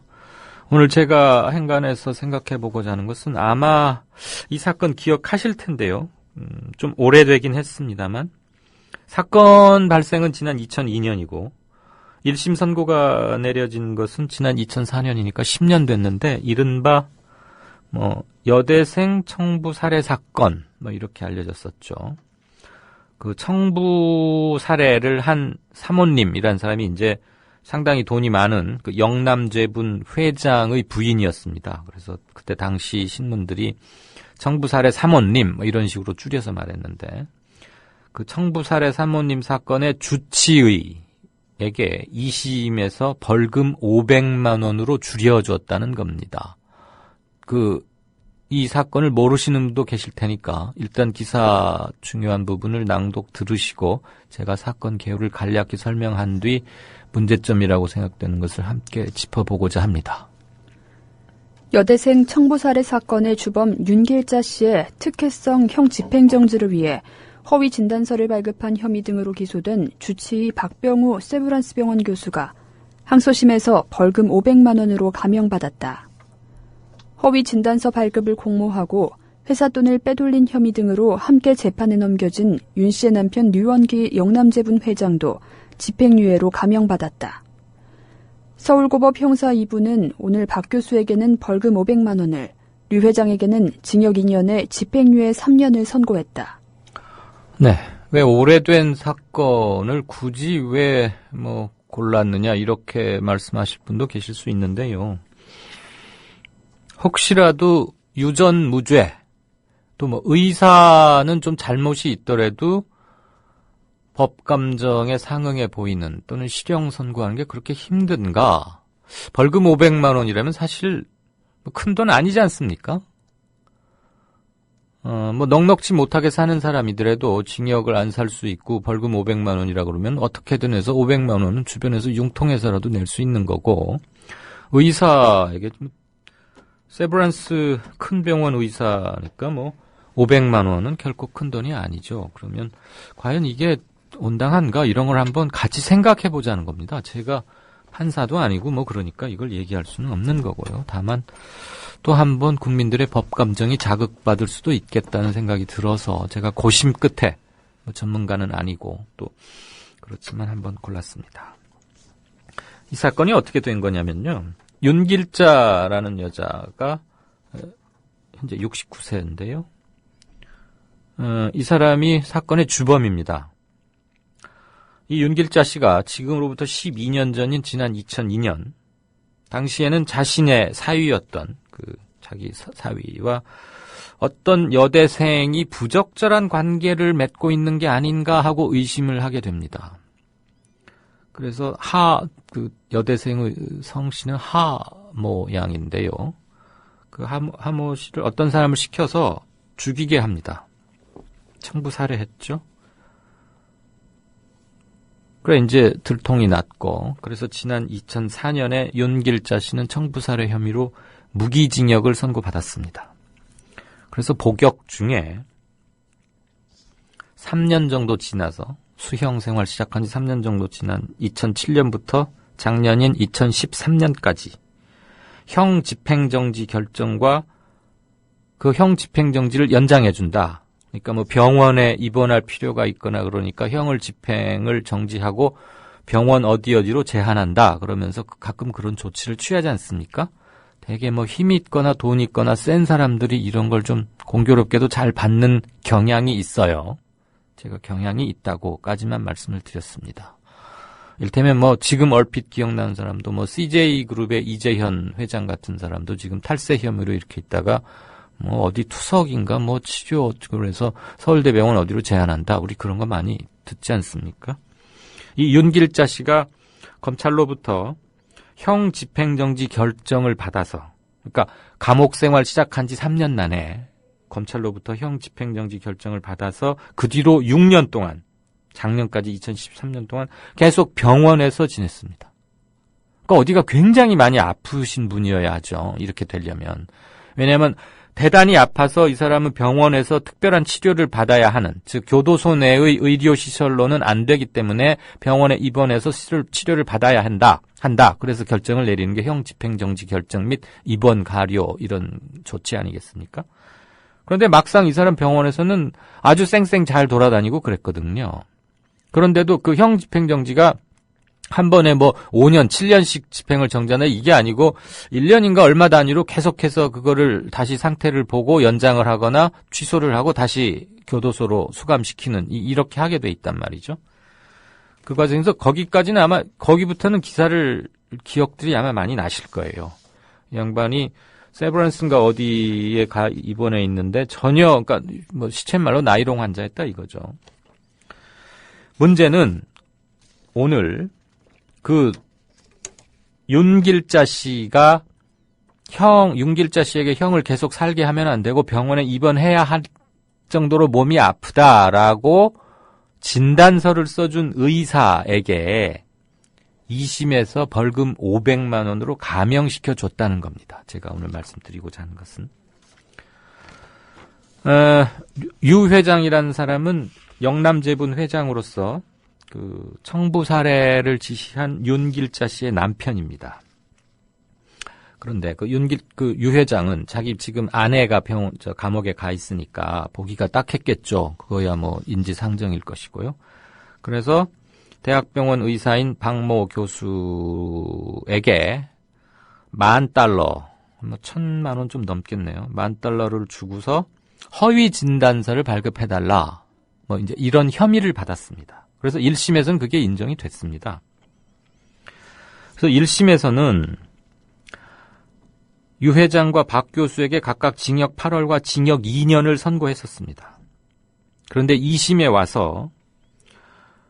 오늘 제가 행간에서 생각해보고자 하는 것은 아마 이 사건 기억하실 텐데요. 좀 오래되긴 했습니다만 사건 발생은 지난 2002년이고 1심 선고가 내려진 것은 지난 2004년이니까 10년 됐는데 이른바 여대생 청부 살해 사건 이렇게 알려졌었죠. 그 청부 살해를 한 사모님이라는 사람이 이제 상당히 돈이 많은 그 영남제분 회장의 부인이었습니다. 그래서 그때 당시 신문들이 청부 살해 사모님 이런 식으로 줄여서 말했는데 그 청부 살해 사모님 사건의 주치의에게 2심에서 벌금 500만 원으로 줄여줬다는 겁니다. 이 사건을 모르시는 분도 계실 테니까 일단 기사 중요한 부분을 낭독 들으시고 제가 사건 개요를 간략히 설명한 뒤 문제점이라고 생각되는 것을 함께 짚어보고자 합니다. 여대생 청부살해 사건의 주범 윤길자 씨의 특혜성 형 집행정지를 위해 허위 진단서를 발급한 혐의 등으로 기소된 주치의 박병우 세브란스 병원 교수가 항소심에서 벌금 500만 원으로 감형받았다. 허위 진단서 발급을 공모하고 회사 돈을 빼돌린 혐의 등으로 함께 재판에 넘겨진 윤 씨의 남편 류원기 영남재분 회장도 집행유예로 감형받았다. 서울고법 형사 2부는 오늘 박 교수에게는 벌금 500만 원을, 류 회장에게는 징역 2년에 집행유예 3년을 선고했다. 네, 왜 오래된 사건을 굳이 왜 골랐느냐 이렇게 말씀하실 분도 계실 수 있는데요. 혹시라도 유전무죄, 또 의사는 좀 잘못이 있더라도 법감정에 상응해 보이는 또는 실형 선고하는 게 그렇게 힘든가? 벌금 500만 원이라면 사실 큰 돈 아니지 않습니까? 넉넉지 못하게 사는 사람이더라도 징역을 안 살 수 있고 벌금 500만 원이라 그러면 어떻게든 해서 500만 원은 주변에서 융통해서라도 낼 수 있는 거고, 의사에게 세브란스 큰 병원 의사니까 500만 원은 결코 큰 돈이 아니죠. 그러면 과연 이게 온당한가? 이런 걸 한번 같이 생각해 보자는 겁니다. 제가 판사도 아니고 그러니까 이걸 얘기할 수는 없는 거고요. 다만 또 한번 국민들의 법 감정이 자극받을 수도 있겠다는 생각이 들어서 제가 고심 끝에, 전문가는 아니고 또 그렇지만 한번 골랐습니다. 이 사건이 어떻게 된 거냐면요. 윤길자라는 여자가 현재 69세인데요. 이 사람이 사건의 주범입니다. 이 윤길자 씨가 지금으로부터 12년 전인 지난 2002년, 당시에는 자신의 사위였던 자기 사위와 어떤 여대생이 부적절한 관계를 맺고 있는 게 아닌가 하고 의심을 하게 됩니다. 그래서 여대생의 성씨는 하모 양인데요. 그 하모 씨를 어떤 사람을 시켜서 죽이게 합니다. 청부 살해했죠. 그래 이제 들통이 났고, 그래서 지난 2004년에 윤길자 씨는 청부 살해 혐의로 무기징역을 선고받았습니다. 그래서 복역 중에 3년 정도 지나서 수형 생활 시작한 지 3년 정도 지난 2007년부터 작년인 2013년까지 형 집행정지 결정과 그 형 집행정지를 연장해준다. 그러니까 병원에 입원할 필요가 있거나 그러니까 형을 집행을 정지하고 병원 어디로 제한한다. 그러면서 가끔 그런 조치를 취하지 않습니까? 되게 힘이 있거나 돈 있거나 센 사람들이 이런 걸 좀 공교롭게도 잘 받는 경향이 있어요. 제가 경향이 있다고까지만 말씀을 드렸습니다. 일테면 지금 얼핏 기억나는 사람도 CJ그룹의 이재현 회장 같은 사람도 지금 탈세 혐의로 이렇게 있다가 어디 투석인가 치료, 그래서 서울대병원 어디로 제한한다. 우리 그런 거 많이 듣지 않습니까? 이 윤길자 씨가 검찰로부터 형 집행정지 결정을 받아서, 그러니까 감옥 생활 시작한 지 3년 만에 검찰로부터 형 집행정지 결정을 받아서 그 뒤로 6년 동안, 작년까지 2013년 동안 계속 병원에서 지냈습니다. 그러니까 어디가 굉장히 많이 아프신 분이어야 하죠. 이렇게 되려면. 왜냐하면 대단히 아파서 이 사람은 병원에서 특별한 치료를 받아야 하는, 즉 교도소 내의 의료시설로는 안 되기 때문에 병원에 입원해서 치료를 받아야 한다. 그래서 결정을 내리는 게 형 집행정지 결정 및 입원 가료 이런 조치 아니겠습니까? 그런데 막상 이 사람 병원에서는 아주 쌩쌩 잘 돌아다니고 그랬거든요. 그런데도 그 형 집행정지가 한 번에 5년, 7년씩 집행을 정지하나 이게 아니고 1년인가 얼마 단위로 계속해서 그거를 다시 상태를 보고 연장을 하거나 취소를 하고 다시 교도소로 수감시키는 이렇게 하게 돼 있단 말이죠. 그 과정에서 거기까지는 아마 거기부터는 기억들이 아마 많이 나실 거예요. 이 양반이 세브란스인가 어디에 입원해 있는데 전혀 그러니까 시쳇말로 나이롱 환자였다 이거죠. 문제는 오늘 윤길자 씨가 윤길자 씨에게 형을 계속 살게 하면 안 되고 병원에 입원해야 할 정도로 몸이 아프다라고 진단서를 써준 의사에게 2심에서 벌금 500만 원으로 감형시켜 줬다는 겁니다. 제가 오늘 말씀드리고자 하는 것은. 유 회장이라는 사람은 영남제분 회장으로서 그 청부 살해를 지시한 윤길자 씨의 남편입니다. 그런데 유 회장은 자기 지금 아내가 감옥에 가 있으니까 보기가 딱했겠죠. 그거야 뭐 인지상정일 것이고요. 그래서 대학병원 의사인 박모 교수에게 $10,000, 뭐 1,000만 원 좀 넘겠네요. $10,000를 주고서 허위 진단서를 발급해달라. 뭐 이제 이런 혐의를 받았습니다. 그래서 1심에서는 그게 인정이 됐습니다. 그래서 1심에서는 유 회장과 박 교수에게 각각 징역 8월과 징역 2년을 선고했었습니다. 그런데 2심에 와서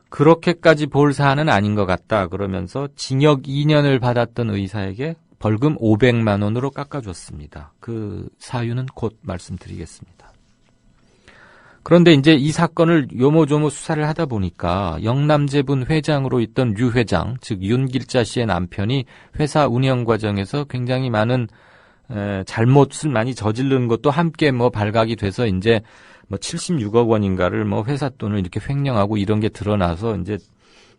그렇게까지 볼 사안은 아닌 것 같다 그러면서 징역 2년을 받았던 의사에게 벌금 500만 원으로 깎아줬습니다. 그 사유는 곧 말씀드리겠습니다. 그런데 이제 이 사건을 요모조모 수사를 하다 보니까 영남제분 회장으로 있던 류 회장, 즉 윤길자 씨의 남편이 회사 운영 과정에서 굉장히 많은 잘못을 많이 저지른 것도 함께 뭐 발각이 돼서 이제 뭐 76억 원인가를 뭐 회사 돈을 이렇게 횡령하고 이런 게 드러나서 이제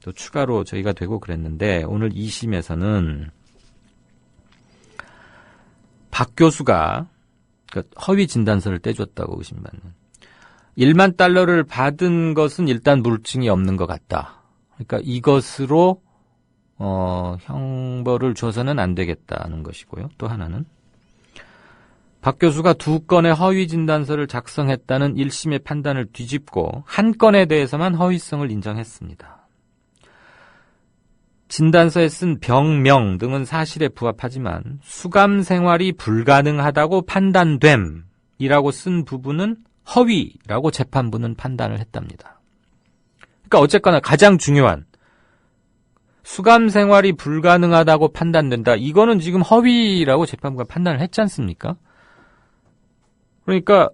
또 추가로 저희가 되고 그랬는데 오늘 2심에서는 박 교수가 허위 진단서를 떼줬다고 의심받는 $10,000를 받은 것은 일단 물증이 없는 것 같다. 그러니까 이것으로 형벌을 줘서는 안 되겠다는 것이고요. 또 하나는 박 교수가 2건의 허위 진단서를 작성했다는 1심의 판단을 뒤집고 한 건에 대해서만 허위성을 인정했습니다. 진단서에 쓴 병명 등은 사실에 부합하지만 수감 생활이 불가능하다고 판단됨이라고 쓴 부분은 허위라고 재판부는 판단을 했답니다. 그러니까 어쨌거나 가장 중요한 수감 생활이 불가능하다고 판단된다. 이거는 지금 허위라고 재판부가 판단을 했지 않습니까? 그러니까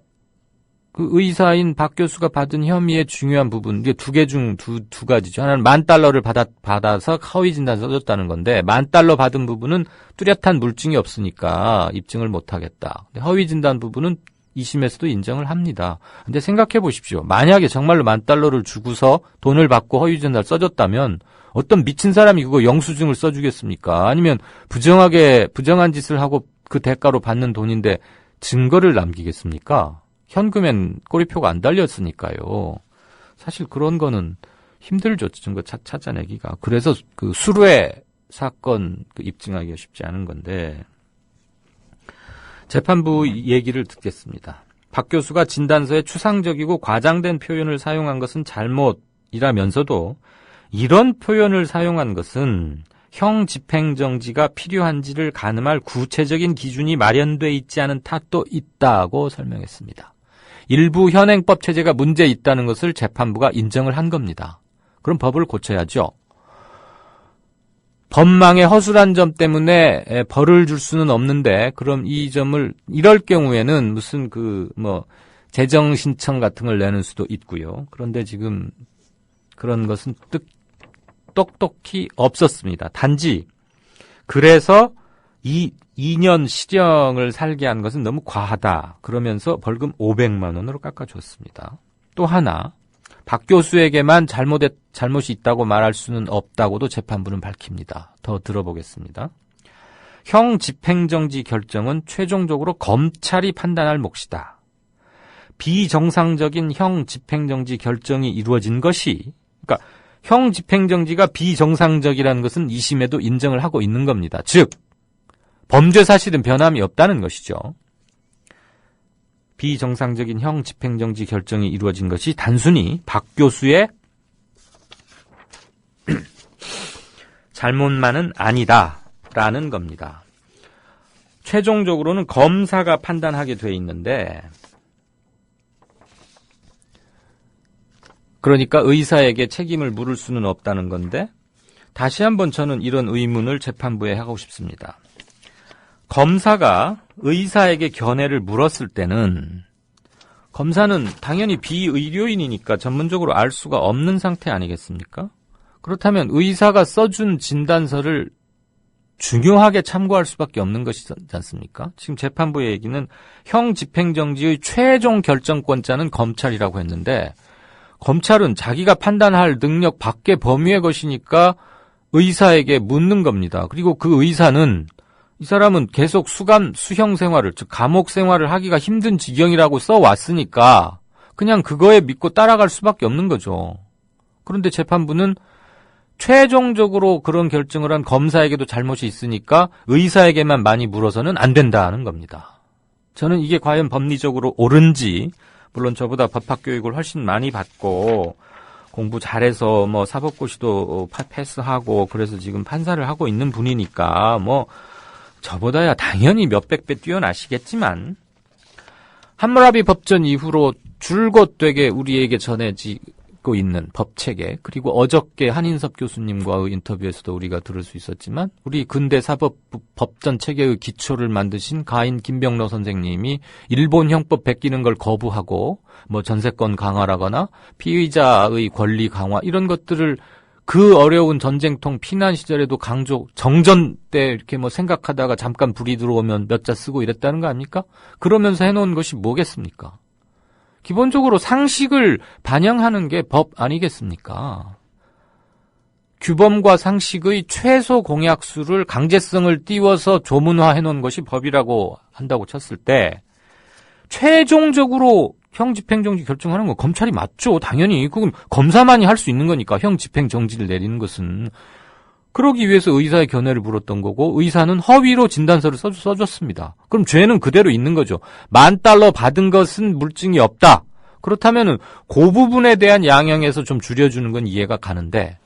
그 의사인 박 교수가 받은 혐의의 중요한 부분, 이게 두 개 중 두 가지죠. 하나는 $10,000를 받아서 허위 진단서 써줬다는 건데 $10,000 받은 부분은 뚜렷한 물증이 없으니까 입증을 못하겠다. 허위 진단 부분은 2심에서도 인정을 합니다. 근데 생각해 보십시오. 만약에 정말로 $10,000를 주고서 돈을 받고 허위 진단을 써줬다면 어떤 미친 사람이 그거 영수증을 써주겠습니까? 아니면 부정한 짓을 하고 그 대가로 받는 돈인데 증거를 남기겠습니까? 현금엔 꼬리표가 안 달렸으니까요. 사실 그런 거는 힘들죠. 증거 찾아내기가. 그래서 그 수루의 사건 입증하기가 쉽지 않은 건데 재판부 얘기를 듣겠습니다. 박 교수가 진단서에 추상적이고 과장된 표현을 사용한 것은 잘못이라면서도 이런 표현을 사용한 것은 형 집행정지가 필요한지를 가늠할 구체적인 기준이 마련돼 있지 않은 탓도 있다고 설명했습니다. 일부 현행법 체제가 문제 있다는 것을 재판부가 인정을 한 겁니다. 그럼 법을 고쳐야죠. 법망의 허술한 점 때문에 벌을 줄 수는 없는데 그럼 이 점을 이럴 경우에는 무슨 재정 신청 같은 걸 내는 수도 있고요. 그런데 지금 그런 것은 똑똑히 없었습니다. 단지 그래서 이 2년 실형을 살게 한 것은 너무 과하다. 그러면서 벌금 500만 원으로 깎아줬습니다. 또 하나 박 교수에게만 잘못이 있다고 말할 수는 없다고도 재판부는 밝힙니다. 더 들어보겠습니다. 형 집행정지 결정은 최종적으로 검찰이 판단할 몫이다. 비정상적인 형 집행정지 결정이 이루어진 것이 그러니까 형 집행정지가 비정상적이라는 것은 2심에도 인정을 하고 있는 겁니다. 즉 범죄 사실은 변함이 없다는 것이죠. 비정상적인 형 집행정지 결정이 이루어진 것이 단순히 박 교수의 잘못만은 아니다라는 겁니다. 최종적으로는 검사가 판단하게 돼 있는데 그러니까 의사에게 책임을 물을 수는 없다는 건데 다시 한번 저는 이런 의문을 재판부에 하고 싶습니다. 검사가 의사에게 견해를 물었을 때는 검사는 당연히 비의료인이니까 전문적으로 알 수가 없는 상태 아니겠습니까? 그렇다면 의사가 써준 진단서를 중요하게 참고할 수밖에 없는 것이지 않습니까? 지금 재판부의 얘기는 형 집행정지의 최종 결정권자는 검찰이라고 했는데 검찰은 자기가 판단할 능력 밖의 범위의 것이니까 의사에게 묻는 겁니다. 그리고 그 의사는 이 사람은 계속 수형 생활을, 즉 감옥 생활을 하기가 힘든 지경이라고 써왔으니까 그냥 그거에 믿고 따라갈 수밖에 없는 거죠. 그런데 재판부는 최종적으로 그런 결정을 한 검사에게도 잘못이 있으니까 의사에게만 많이 물어서는 안 된다는 겁니다. 저는 이게 과연 법리적으로 옳은지, 물론 저보다 법학 교육을 훨씬 많이 받고 공부 잘해서 뭐 사법고시도 패스하고 그래서 지금 판사를 하고 있는 분이니까 뭐 저보다야 당연히 몇백 배 뛰어나시겠지만 함무라비 법전 이후로 줄곧 되게 우리에게 전해지고 있는 법체계, 그리고 어저께 한인섭 교수님과의 인터뷰에서도 우리가 들을 수 있었지만 우리 근대 사법 법전 체계의 기초를 만드신 가인 김병로 선생님이 일본 형법 베끼는 걸 거부하고 뭐 전세권 강화라거나 피의자의 권리 강화 이런 것들을 그 어려운 전쟁통 피난 시절에도 정전 때 이렇게 뭐 생각하다가 잠깐 불이 들어오면 몇 자 쓰고 이랬다는 거 아닙니까? 그러면서 해놓은 것이 뭐겠습니까? 기본적으로 상식을 반영하는 게 법 아니겠습니까? 규범과 상식의 최소 공약수를 강제성을 띄워서 조문화해놓은 것이 법이라고 한다고 쳤을 때 최종적으로 형 집행정지 결정하는 건 검찰이 맞죠. 당연히 그건 검사만이 할 수 있는 거니까 형 집행정지를 내리는 것은. 그러기 위해서 의사의 견해를 물었던 거고 의사는 허위로 진단서를 써줬습니다. 그럼 죄는 그대로 있는 거죠. $10,000 받은 것은 물증이 없다. 그렇다면 그 부분에 대한 양형에서 좀 줄여주는 건 이해가 가는데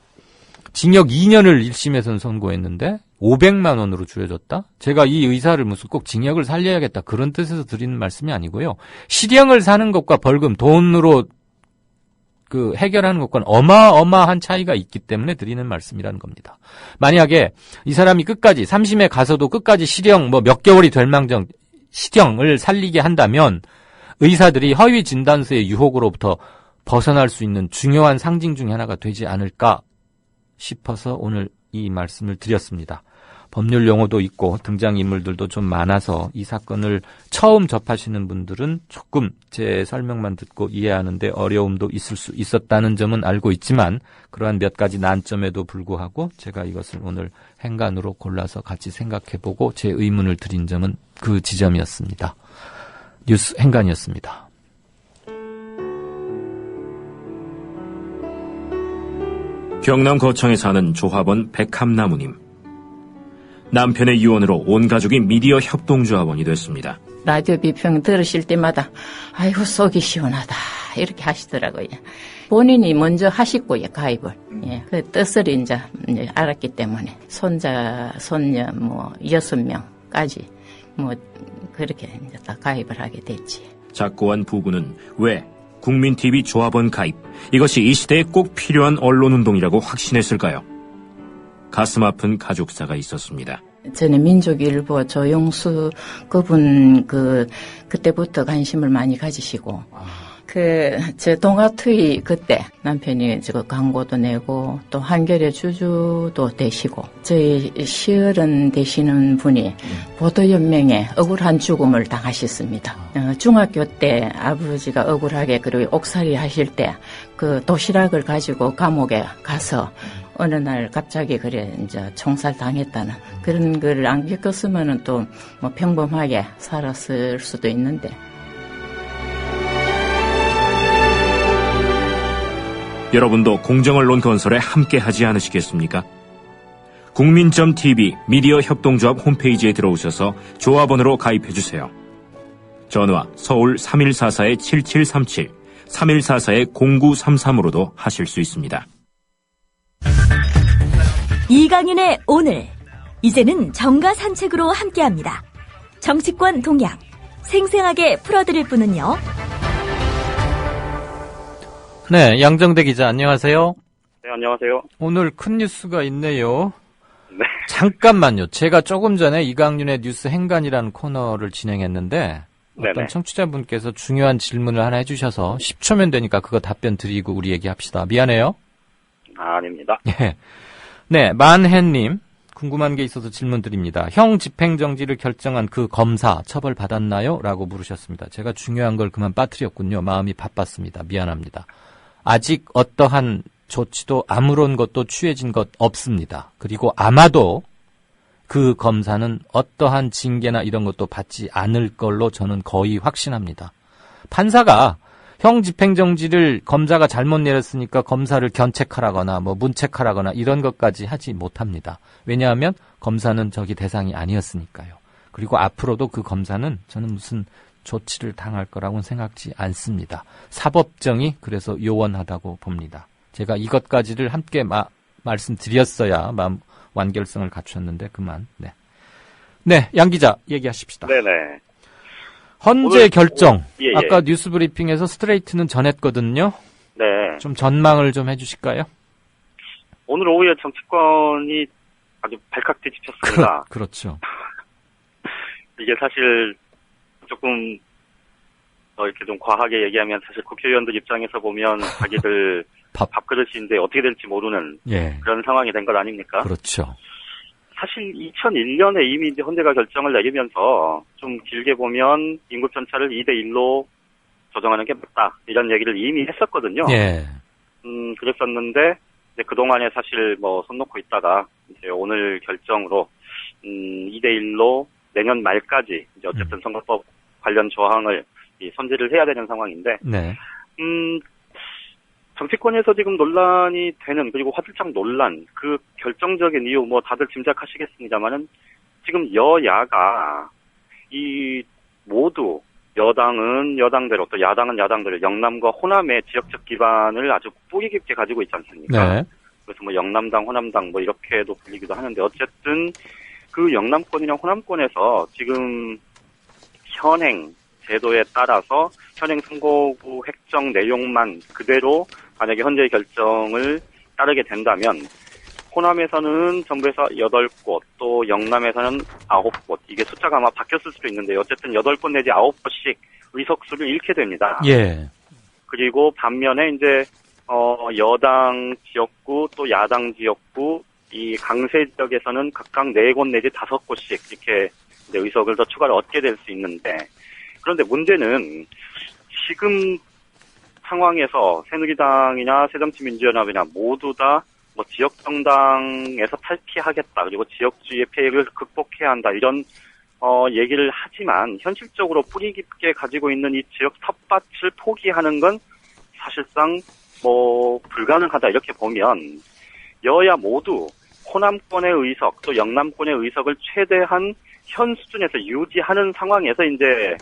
징역 2년을 1심에서는 선고했는데 500만 원으로 줄여줬다? 제가 이 의사를 무슨 꼭 징역을 살려야겠다 그런 뜻에서 드리는 말씀이 아니고요. 실형을 사는 것과 벌금, 돈으로 그 해결하는 것과는 어마어마한 차이가 있기 때문에 드리는 말씀이라는 겁니다. 만약에 이 사람이 끝까지 3심에 가서도 끝까지 실형 뭐 몇 개월이 될 망정 실형을 살리게 한다면 의사들이 허위 진단서의 유혹으로부터 벗어날 수 있는 중요한 상징 중에 하나가 되지 않을까 싶어서 오늘 이 말씀을 드렸습니다. 법률 용어도 있고 등장인물들도 좀 많아서 이 사건을 처음 접하시는 분들은 조금 제 설명만 듣고 이해하는데 어려움도 있을 수 있었다는 점은 알고 있지만 그러한 몇 가지 난점에도 불구하고 제가 이것을 오늘 행간으로 골라서 같이 생각해보고 제 의문을 드린 점은 그 지점이었습니다. 뉴스 행간이었습니다. 경남 거창에 사는 조합원 백함나무님. 남편의 유언으로 온 가족이 미디어 협동조합원이 됐습니다. 라디오 비평 들으실 때마다 아이고 속이 시원하다 이렇게 하시더라고요. 본인이 먼저 하시고요 가입을. 예, 그 뜻을 이제 알았기 때문에 손자 손녀 뭐 6명까지 뭐 그렇게 이제 다 가입을 하게 됐지. 작고한 부부는 왜 국민TV 조합원 가입, 이것이 이 시대에 꼭 필요한 언론운동이라고 확신했을까요? 가슴 아픈 가족사가 있었습니다. 전에 민족일보 조용수 그분 그때부터 관심을 많이 가지시고 제 동아투이 그때 남편이 광고도 내고 또 한겨레 주주도 되시고 저희 시어른 되시는 분이 보도연맹에 억울한 죽음을 당하셨습니다. 중학교 때 아버지가 억울하게 그리고 옥살이 하실 때 그 도시락을 가지고 감옥에 가서 어느 날 갑자기 그래 이제 총살 당했다는 그런 걸 안 겪었으면은 또 뭐 평범하게 살았을 수도 있는데. 여러분도 공정언론 건설에 함께하지 않으시겠습니까? 국민.tv 미디어 협동조합 홈페이지에 들어오셔서 조합원으로 가입해주세요. 전화 서울 3144-7737, 3144-0933으로도 하실 수 있습니다. 이강윤의 오늘, 이제는 정가 산책으로 함께합니다. 정치권 동향, 생생하게 풀어드릴 분은요. 네, 양정대 기자 안녕하세요. 네, 안녕하세요. 오늘 큰 뉴스가 있네요. 네. 잠깐만요. 제가 조금 전에 이강윤의 뉴스 행간이라는 코너를 진행했는데 어떤 네네. 청취자분께서 중요한 질문을 하나 해주셔서 10초면 되니까 그거 답변 드리고 우리 얘기합시다. 미안해요. 아닙니다. 네, 만해님. 궁금한 게 있어서 질문 드립니다. 형 집행정지를 결정한 그 검사 처벌받았나요? 라고 물으셨습니다. 제가 중요한 걸 그만 빠뜨렸군요. 마음이 바빴습니다. 미안합니다. 아직 어떠한 조치도 아무런 것도 취해진 것 없습니다. 그리고 아마도 그 검사는 어떠한 징계나 이런 것도 받지 않을 걸로 저는 거의 확신합니다. 판사가 형 집행정지를 검사가 잘못 내렸으니까 검사를 견책하라거나 뭐 문책하라거나 이런 것까지 하지 못합니다. 왜냐하면 검사는 저기 대상이 아니었으니까요. 그리고 앞으로도 그 검사는 저는 무슨 조치를 당할 거라고는 생각지 않습니다. 사법정이 그래서 요원하다고 봅니다. 제가 이것까지를 함께 말씀드렸어야 마음 완결성을 갖췄는데 그만. 네, 양 기자 얘기하십시다. 네네. 헌재 결정. 예. 아까 뉴스 브리핑에서 스트레이트는 전했거든요. 네. 좀 전망을 좀 해주실까요? 오늘 오후에 정치권이 아주 발칵 뒤집혔습니다. 그렇죠. 이게 사실 조금 이렇게 좀 과하게 얘기하면 사실 국회의원들 입장에서 보면 자기들 밥그릇인데 어떻게 될지 모르는 그런 상황이 된 것 아닙니까? 그렇죠. 사실 2001년에 이미 이제 헌재가 결정을 내리면서 좀 길게 보면 임금 편차를 2대1로 조정하는 게 맞다. 이런 얘기를 이미 했었거든요. 그랬었는데 이제 그동안에 사실 손 놓고 있다가 이제 오늘 결정으로 2대1로 내년 말까지 이제 어쨌든 선거법 관련 조항을 선지를 해야 되는 상황인데 정치권에서 지금 논란이 되는 그리고 화들짝 논란 그 결정적인 이유 다들 짐작하시겠습니다만은 지금 여야가 이 모두 여당은 여당대로 또 야당은 야당대로 영남과 호남의 지역적 기반을 아주 뿌리 깊게 가지고 있지 않습니까? 그래서 영남당, 호남당 이렇게도 불리기도 하는데 어쨌든 그 영남권이나 호남권에서 지금 현행 제도에 따라서 현행 선거구 획정 내용만 그대로 만약에 헌재의 결정을 따르게 된다면 호남에서는 정부에서 8곳 또 영남에서는 9곳 이게 숫자가 아마 바뀌었을 수도 있는데 어쨌든 8곳 내지 9곳씩 의석수를 잃게 됩니다. 그리고 반면에 이제 여당 지역구 또 야당 지역구 이 강세 지역에서는 각각 4곳 내지 5곳씩 이렇게 이제 의석을 더 추가로 얻게 될 수 있는데 그런데 문제는 지금 상황에서 새누리당이나 새정치민주연합이나 모두 다 지역 정당에서 탈피하겠다 그리고 지역주의의 폐해를 극복해야 한다 이런 얘기를 하지만 현실적으로 뿌리 깊게 가지고 있는 이 지역 텃밭을 포기하는 건 사실상 불가능하다 이렇게 보면 여야 모두 호남권의 의석 또 영남권의 의석을 최대한 현 수준에서 유지하는 상황에서 이제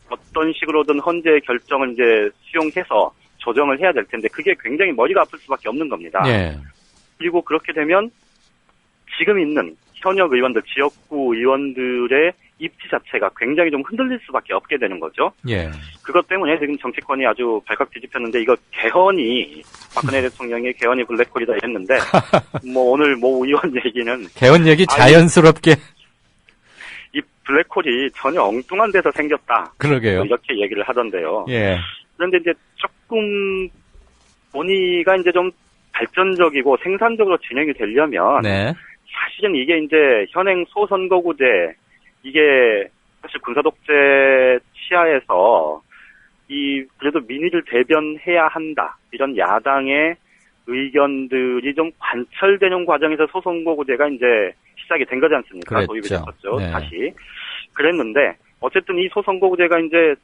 어떤 식으로든 헌재의 결정을 이제 수용해서 조정을 해야 될 텐데 그게 굉장히 머리가 아플 수밖에 없는 겁니다. 그리고 그렇게 되면 지금 있는 현역 의원들, 지역구 의원들의 입지 자체가 굉장히 좀 흔들릴 수밖에 없게 되는 거죠. 그것 때문에 지금 정치권이 아주 발칵 뒤집혔는데 이거 개헌이 박근혜 대통령이 개헌이 블랙홀이다 이랬는데 오늘 의원 얘기는 개헌 얘기 자연스럽게 이 블랙홀이 전혀 엉뚱한 데서 생겼다. 그러게요. 이렇게 얘기를 하던데요. 그런데 이제 조금 논의가 이제 좀 발전적이고 생산적으로 진행이 되려면 사실은 이게 이제 현행 소선거구제 이게 사실 군사독재 치하에서 그래도 민의를 대변해야 한다 이런 야당의 의견들이 좀 관철되는 과정에서 소선거구제가 이제 시작이 된 거지 않습니까? 도입이 됐었죠. 다시 그랬는데 어쨌든 이 소선거구제가 이제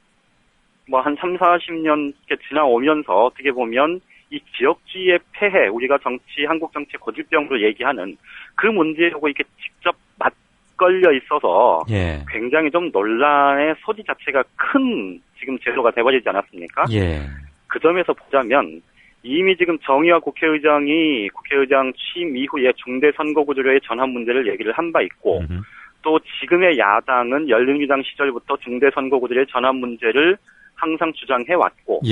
한 30-40년 이렇게 지나오면서 어떻게 보면 이 지역주의의 폐해, 우리가 한국 정치 고질병으로 얘기하는 그 문제하고 이렇게 직접 맞걸려 있어서 굉장히 좀 논란의 소지 자체가 큰 지금 제도가 돼버리지 않았습니까? 그 점에서 보자면 이미 지금 정의화 국회의장이 국회의장 취임 이후에 중대 선거구제로의 전환 문제를 얘기를 한 바 있고 또 지금의 야당은 열린우리당 시절부터 중대 선거구제로의 전환 문제를 항상 주장해왔고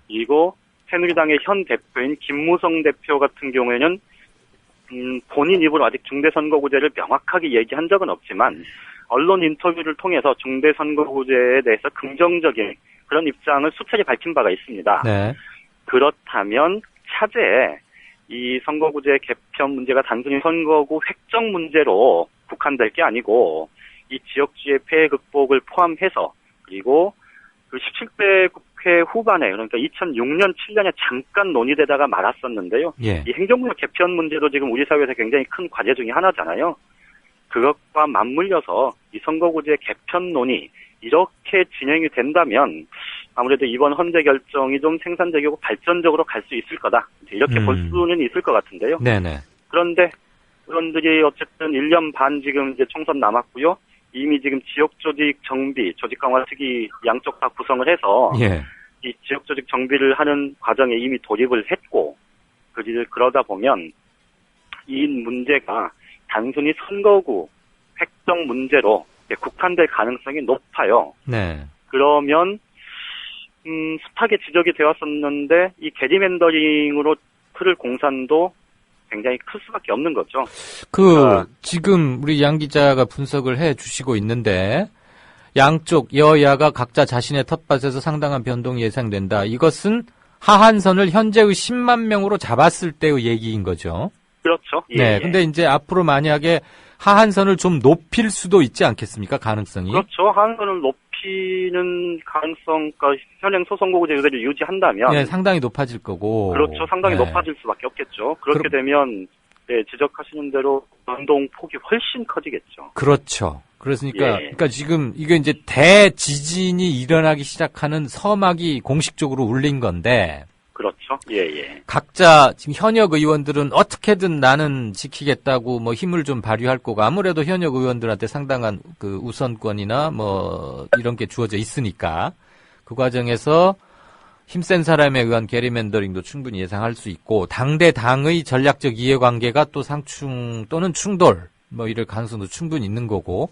그리고 새누리당의 현 대표인 김무성 대표 같은 경우에는 본인 입으로 아직 중대선거구제를 명확하게 얘기한 적은 없지만 언론 인터뷰를 통해서 중대선거구제에 대해서 긍정적인 그런 입장을 수차례 밝힌 바가 있습니다. 그렇다면 차제에 이 선거구제 개편 문제가 단순히 선거구 획정 문제로 국한될 게 아니고 이 지역주의 폐해 극복을 포함해서 그리고 그 17대 국회 후반에 그러니까 2006년, 7년에 잠깐 논의되다가 말았었는데요. 예. 이 행정구역 개편 문제도 지금 우리 사회에서 굉장히 큰 과제 중에 하나잖아요. 그것과 맞물려서 이 선거구제 개편 논의 이렇게 진행이 된다면 아무래도 이번 헌재 결정이 좀 생산적이고 발전적으로 갈 수 있을 거다. 이렇게 볼 수는 있을 것 같은데요. 네네. 그런데 의원들이 어쨌든 1년 반 지금 이제 총선 남았고요. 이미 지금 지역 조직 정비, 조직 강화 특위 양쪽 다 구성을 해서 예. 이 지역 조직 정비를 하는 과정에 이미 돌입을 했고 그러다 보면 이 문제가 단순히 선거구 획정 문제로 국한될 가능성이 높아요. 네. 그러면 숱하게 지적이 되었었는데 이 게리맨더링으로 틀을 공산도 굉장히 클 수밖에 없는 거죠. 지금 우리 양 기자가 분석을 해 주시고 있는데 양쪽 여야가 각자 자신의 텃밭에서 상당한 변동이 예상된다. 이것은 하한선을 현재의 10만 명으로 잡았을 때의 얘기인 거죠. 그렇죠. 예, 네. 근데 이제 앞으로 만약에 하한선을 좀 높일 수도 있지 않겠습니까? 가능성이. 그렇죠. 하한선을 높이는 가능성, 그러니까 현행 소선거구제 그대로 유지한다면. 네, 상당히 높아질 거고. 그렇죠. 상당히 네. 높아질 수밖에 없겠죠. 그렇게 되면, 네, 지적하시는 대로 변동 폭이 훨씬 커지겠죠. 그렇죠. 그러니까 지금 이게 이제 대지진이 일어나기 시작하는 서막이 공식적으로 울린 건데. 그렇죠. 예. 각자 지금 현역 의원들은 어떻게든 나는 지키겠다고 뭐 힘을 좀 발휘할 거고 아무래도 현역 의원들한테 상당한 그 우선권이나 뭐 이런 게 주어져 있으니까 그 과정에서 힘센 사람에 의한 게리맨더링도 충분히 예상할 수 있고 당 대 당의 전략적 이해관계가 또 상충 또는 충돌 뭐 이럴 가능성도 충분히 있는 거고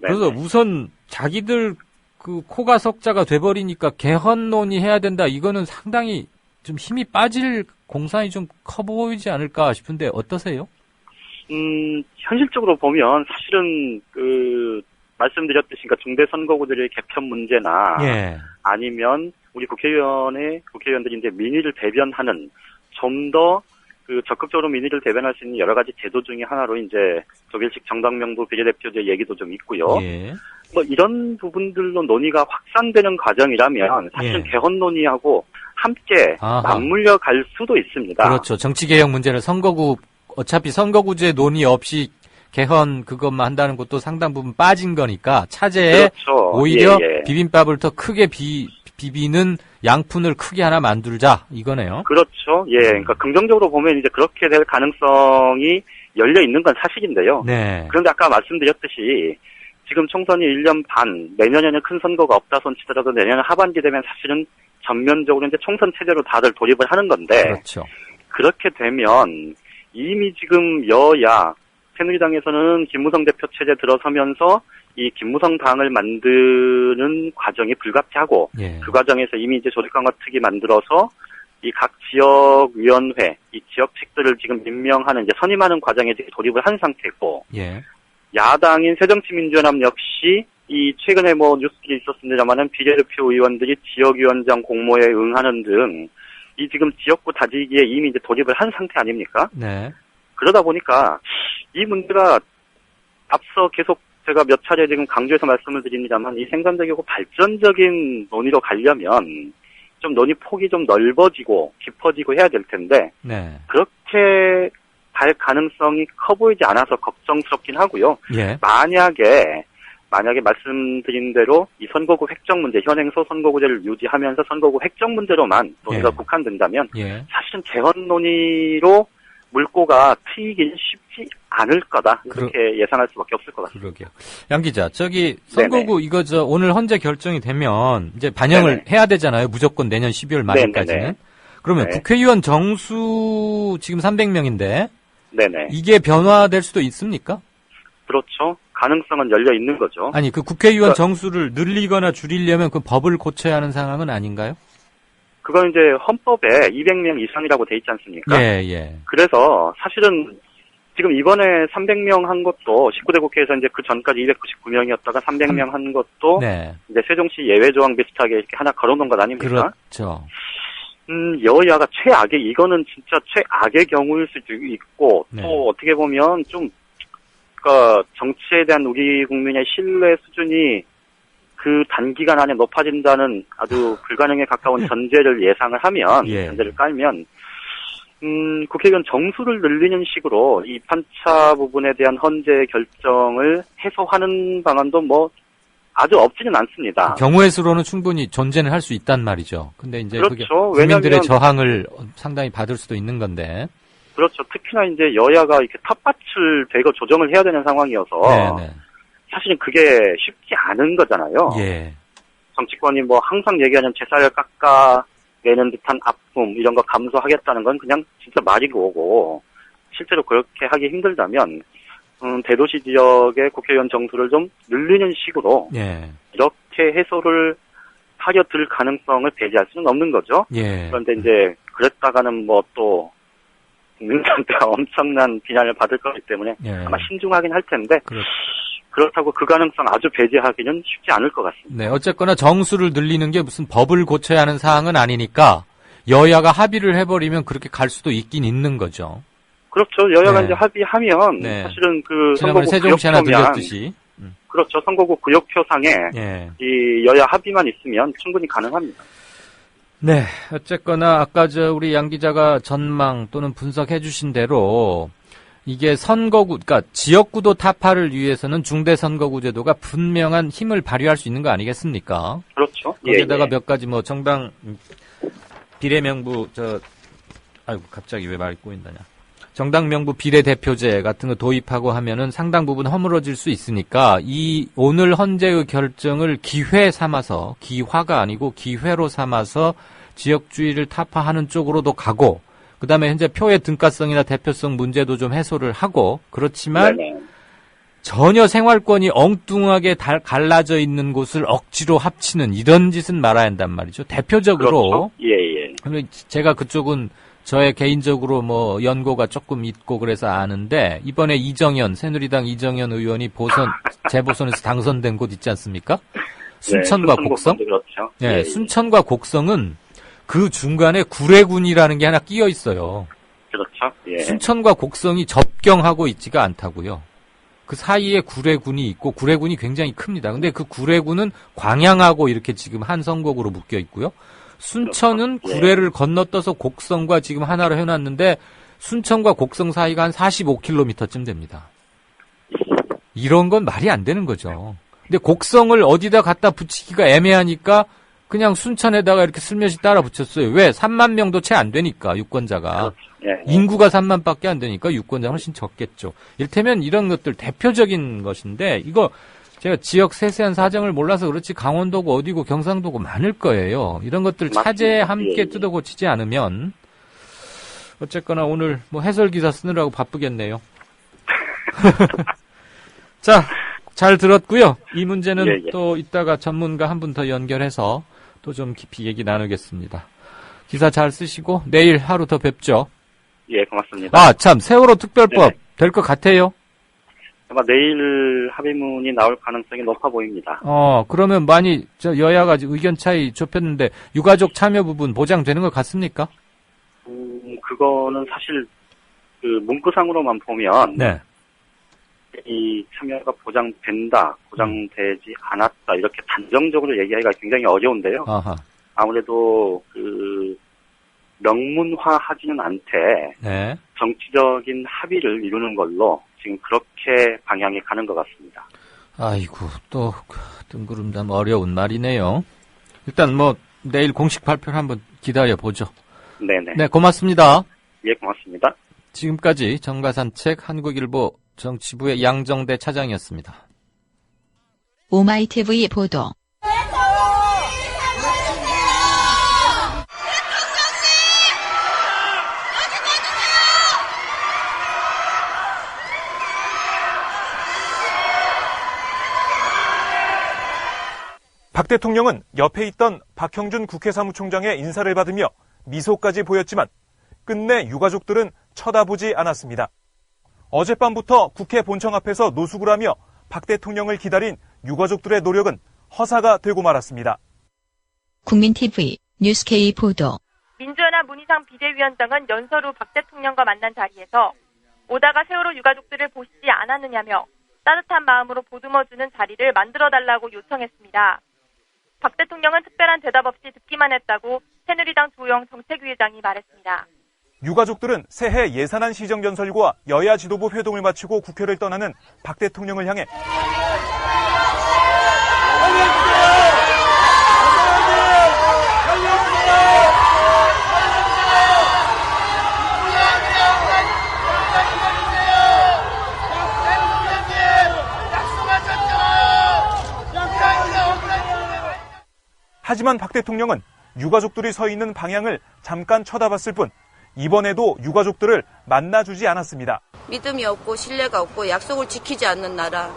그래서 우선 자기들 그 코가 석자가 돼버리니까 개헌 논의해야 된다 이거는 상당히 좀 힘이 빠질 공산이 좀 커 보이지 않을까 싶은데 어떠세요? 현실적으로 보면 사실은 말씀드렸듯이 그러니까 중대선거구제의 개편 문제나 아니면 우리 국회의원들이 이제 민의를 대변하는 좀 더 적극적으로 민의를 대변할 수 있는 여러 가지 제도 중에 하나로 이제 독일식 정당명부 비례대표제 얘기도 좀 있고요. 뭐 이런 부분들로 논의가 확산되는 과정이라면 사실은 개헌 논의하고 함께 맞물려 갈 수도 있습니다. 그렇죠. 정치개혁 문제는 어차피 선거구제 논의 없이 개헌 그것만 한다는 것도 상당 부분 빠진 거니까 차제에 그렇죠. 오히려 비빔밥을 더 크게 비비는 양푼을 크게 하나 만들자 이거네요. 그렇죠. 그러니까 긍정적으로 보면 이제 그렇게 될 가능성이 열려 있는 건 사실인데요. 네. 그런데 아까 말씀드렸듯이 지금 총선이 1년 반, 내년에는 큰 선거가 없다 손치더라도 내년 하반기 되면 사실은 전면적으로 이제 총선 체제로 다들 돌입을 하는 건데. 그렇죠. 그렇게 되면 이미 지금 여야, 새누리당에서는 김무성 대표 체제 들어서면서 이 김무성 당을 만드는 과정이 불가피하고 그 과정에서 이미 이제 조직강화 특위 만들어서 이 각 지역위원회, 이 지역책들을 지금 임명하는 이제 선임하는 과정에 돌입을 한 상태고. 야당인 새정치민주연합 역시 이 최근에 뭐 뉴스들이 있었습니다만은 비례대표 의원들이 지역위원장 공모에 응하는 등 이 지금 지역구 다지기에 이미 이제 돌입을 한 상태 아닙니까? 네. 그러다 보니까 이 문제가 앞서 계속 제가 몇 차례 지금 강조해서 말씀을 드립니다만 이 생산적이고 발전적인 논의로 가려면 좀 논의 폭이 좀 넓어지고 깊어지고 해야 될 텐데 그렇게 갈 가능성이 커 보이지 않아서 걱정스럽긴 하고요. 만약에 말씀드린 대로 이 선거구 획정 문제, 현행 소선거구제를 유지하면서 선거구 획정 문제로만 논의가 국한된다면 사실은 개헌 논의로 물꼬가 트이긴 쉽지 않을 거다. 이렇게 예상할 수밖에 없을 것 같습니다. 그러게요. 양 기자, 선거구 이거 오늘 헌재 결정이 되면 이제 반영을 해야 되잖아요. 무조건 내년 12월 말일까지는. 그러면 국회의원 정수 지금 300명인데 이게 변화될 수도 있습니까? 그렇죠. 가능성은 열려 있는 거죠. 아니, 그 국회의원 정수를 늘리거나 줄이려면 그 법을 고쳐야 하는 상황은 아닌가요? 그건 이제 헌법에 200명 이상이라고 돼 있지 않습니까? 그래서 사실은 지금 이번에 300명 한 것도 19대 국회에서 이제 그 전까지 299명이었다가 300명 한 것도 이제 세종시 예외 조항 비슷하게 이렇게 하나 걸어놓은 것 아닙니까? 그렇죠. 여야가 최악의, 이거는 진짜 최악의 경우일 수도 있고, 네. 또 어떻게 보면 좀, 그러니까 정치에 대한 우리 국민의 신뢰 수준이 그 단기간 안에 높아진다는 아주 불가능에 가까운 전제를 예상을 하면, 예. 전제를 깔면, 국회의원 정수를 늘리는 식으로 이 판차 부분에 대한 헌재 결정을 해소하는 방안도 뭐 아주 없지는 않습니다. 경우의 수로는 충분히 존재는 할 수 있단 말이죠. 근데 이제 그렇죠. 그게 국민들의 왜냐하면 저항을 상당히 받을 수도 있는 건데. 그렇죠. 특히나 이제 여야가 이렇게 탑밭을 대거 조정을 해야 되는 상황이어서 네네. 사실은 그게 쉽지 않은 거잖아요. 예. 정치권이 뭐 항상 얘기하는 제살을 깎아내는 듯한 아픔 이런 거 감수하겠다는 건 그냥 진짜 말이고 오고 실제로 그렇게 하기 힘들다면 대도시 지역의 국회의원 정수를 좀 늘리는 식으로 예. 이렇게 해소를 하려 들 가능성을 배제할 수는 없는 거죠. 예. 그런데 이제 그랬다가는 뭐 또 국민들한테 엄청난 비난을 받을 거기 때문에 예. 아마 신중하긴 할 텐데 그렇다고 그 가능성 아주 배제하기는 쉽지 않을 것 같습니다. 네, 어쨌거나 정수를 늘리는 게 무슨 법을 고쳐야 하는 사항은 아니니까 여야가 합의를 해버리면 그렇게 갈 수도 있긴 있는 거죠. 그렇죠. 여야가 네. 이제 합의하면 네. 사실은 그 지난번에 선거구 세종시 하나 구역표면 들렸듯이. 그렇죠. 선거구 구역표상에 예. 이 여야 합의만 있으면 충분히 가능합니다. 네, 어쨌거나 아까 우리 양 기자가 전망 또는 분석해 주신 대로 이게 선거구, 그러니까 지역구도 타파를 위해서는 중대선거구 제도가 분명한 힘을 발휘할 수 있는 거 아니겠습니까? 그렇죠. 거기에다가 예. 몇 가지 뭐 정당 비례명부 아이고 갑자기 왜 말이 꼬인다냐. 정당 명부 비례대표제 같은 거 도입하고 하면은 상당 부분 허물어질 수 있으니까 이 오늘 헌재의 결정을 기회 삼아서 기화가 아니고 기회로 삼아서 지역주의를 타파하는 쪽으로도 가고 그다음에 현재 표의 등가성이나 대표성 문제도 좀 해소를 하고 그렇지만 네네. 전혀 생활권이 엉뚱하게 갈라져 있는 곳을 억지로 합치는 이런 짓은 말아야 한단 말이죠. 대표적으로 그렇죠. 예. 제가 그쪽은 저의 개인적으로 뭐 연고가 조금 있고 그래서 아는데 이번에 새누리당 이정현 의원이 재보선에서 당선된 곳 있지 않습니까? 순천과 곡성? 그렇죠. 네, 순천과 곡성은 그 중간에 구례군이라는 게 하나 끼어 있어요. 그렇죠. 예. 순천과 곡성이 접경하고 있지가 않다고요. 그 사이에 구례군이 있고 구례군이 굉장히 큽니다. 근데 그 구례군은 광양하고 이렇게 지금 한 선곡으로 묶여 있고요. 순천은 구례를 건너떠서 곡성과 지금 하나로 해놨는데 순천과 곡성 사이가 한 45km쯤 됩니다. 이런 건 말이 안 되는 거죠. 근데 곡성을 어디다 갖다 붙이기가 애매하니까 그냥 순천에다가 이렇게 슬며시 따라 붙였어요. 왜? 3만 명도 채 안 되니까 유권자가. 인구가 3만밖에 안 되니까 유권자 훨씬 적겠죠. 이를테면 이런 것들 대표적인 것인데 이거 제가 지역 세세한 사정을 몰라서 그렇지 강원도고 어디고 경상도고 많을 거예요. 이런 것들 차제에 함께 뜯어고치지 않으면 어쨌거나 오늘 뭐 해설 기사 쓰느라고 바쁘겠네요. 자, 잘 들었고요. 이 문제는 또 이따가 전문가 한 분 더 연결해서 또 좀 깊이 얘기 나누겠습니다. 기사 잘 쓰시고 내일 하루 더 뵙죠. 예, 고맙습니다. 아, 참 세월호 특별법 될 것 같아요. 아마 내일 합의문이 나올 가능성이 높아 보입니다. 그러면 많이 여야가 의견 차이 좁혔는데 유가족 참여 부분 보장되는 것 같습니까? 그거는 사실 그 문구상으로만 보면 네. 이 참여가 보장된다, 보장되지 않았다 이렇게 단정적으로 얘기하기가 굉장히 어려운데요. 아하. 아무래도 그 명문화하지는 않되 네. 정치적인 합의를 이루는 걸로 지금 그렇게 방향이 가는 것 같습니다. 아이고 또 뜬구름담 어려운 말이네요. 일단 뭐 내일 공식 발표를 한번 기다려 보죠. 네네. 네, 고맙습니다. 예, 고맙습니다. 지금까지 정가산책 한국일보 정치부의 양정대 차장이었습니다. 오마이TV 보도. 박 대통령은 옆에 있던 박형준 국회 사무총장의 인사를 받으며 미소까지 보였지만 끝내 유가족들은 쳐다보지 않았습니다. 어젯밤부터 국회 본청 앞에서 노숙을 하며 박 대통령을 기다린 유가족들의 노력은 허사가 되고 말았습니다. 국민TV 뉴스K 보도. 민주연합 문희상 비대위원장은 연설 후 박 대통령과 만난 자리에서 오다가 세월호 유가족들을 보시지 않았느냐며 따뜻한 마음으로 보듬어주는 자리를 만들어달라고 요청했습니다. 박 대통령은 특별한 대답 없이 듣기만 했다고 새누리당 조영 정책위의장이 말했습니다. 유가족들은 새해 예산안 시정 연설과 여야 지도부 회동을 마치고 국회를 떠나는 박 대통령을 향해 하지만 박 대통령은 유가족들이 서 있는 방향을 잠깐 쳐다봤을 뿐 이번에도 유가족들을 만나주지 않았습니다. 믿음이 없고 신뢰가 없고 약속을 지키지 않는 나라.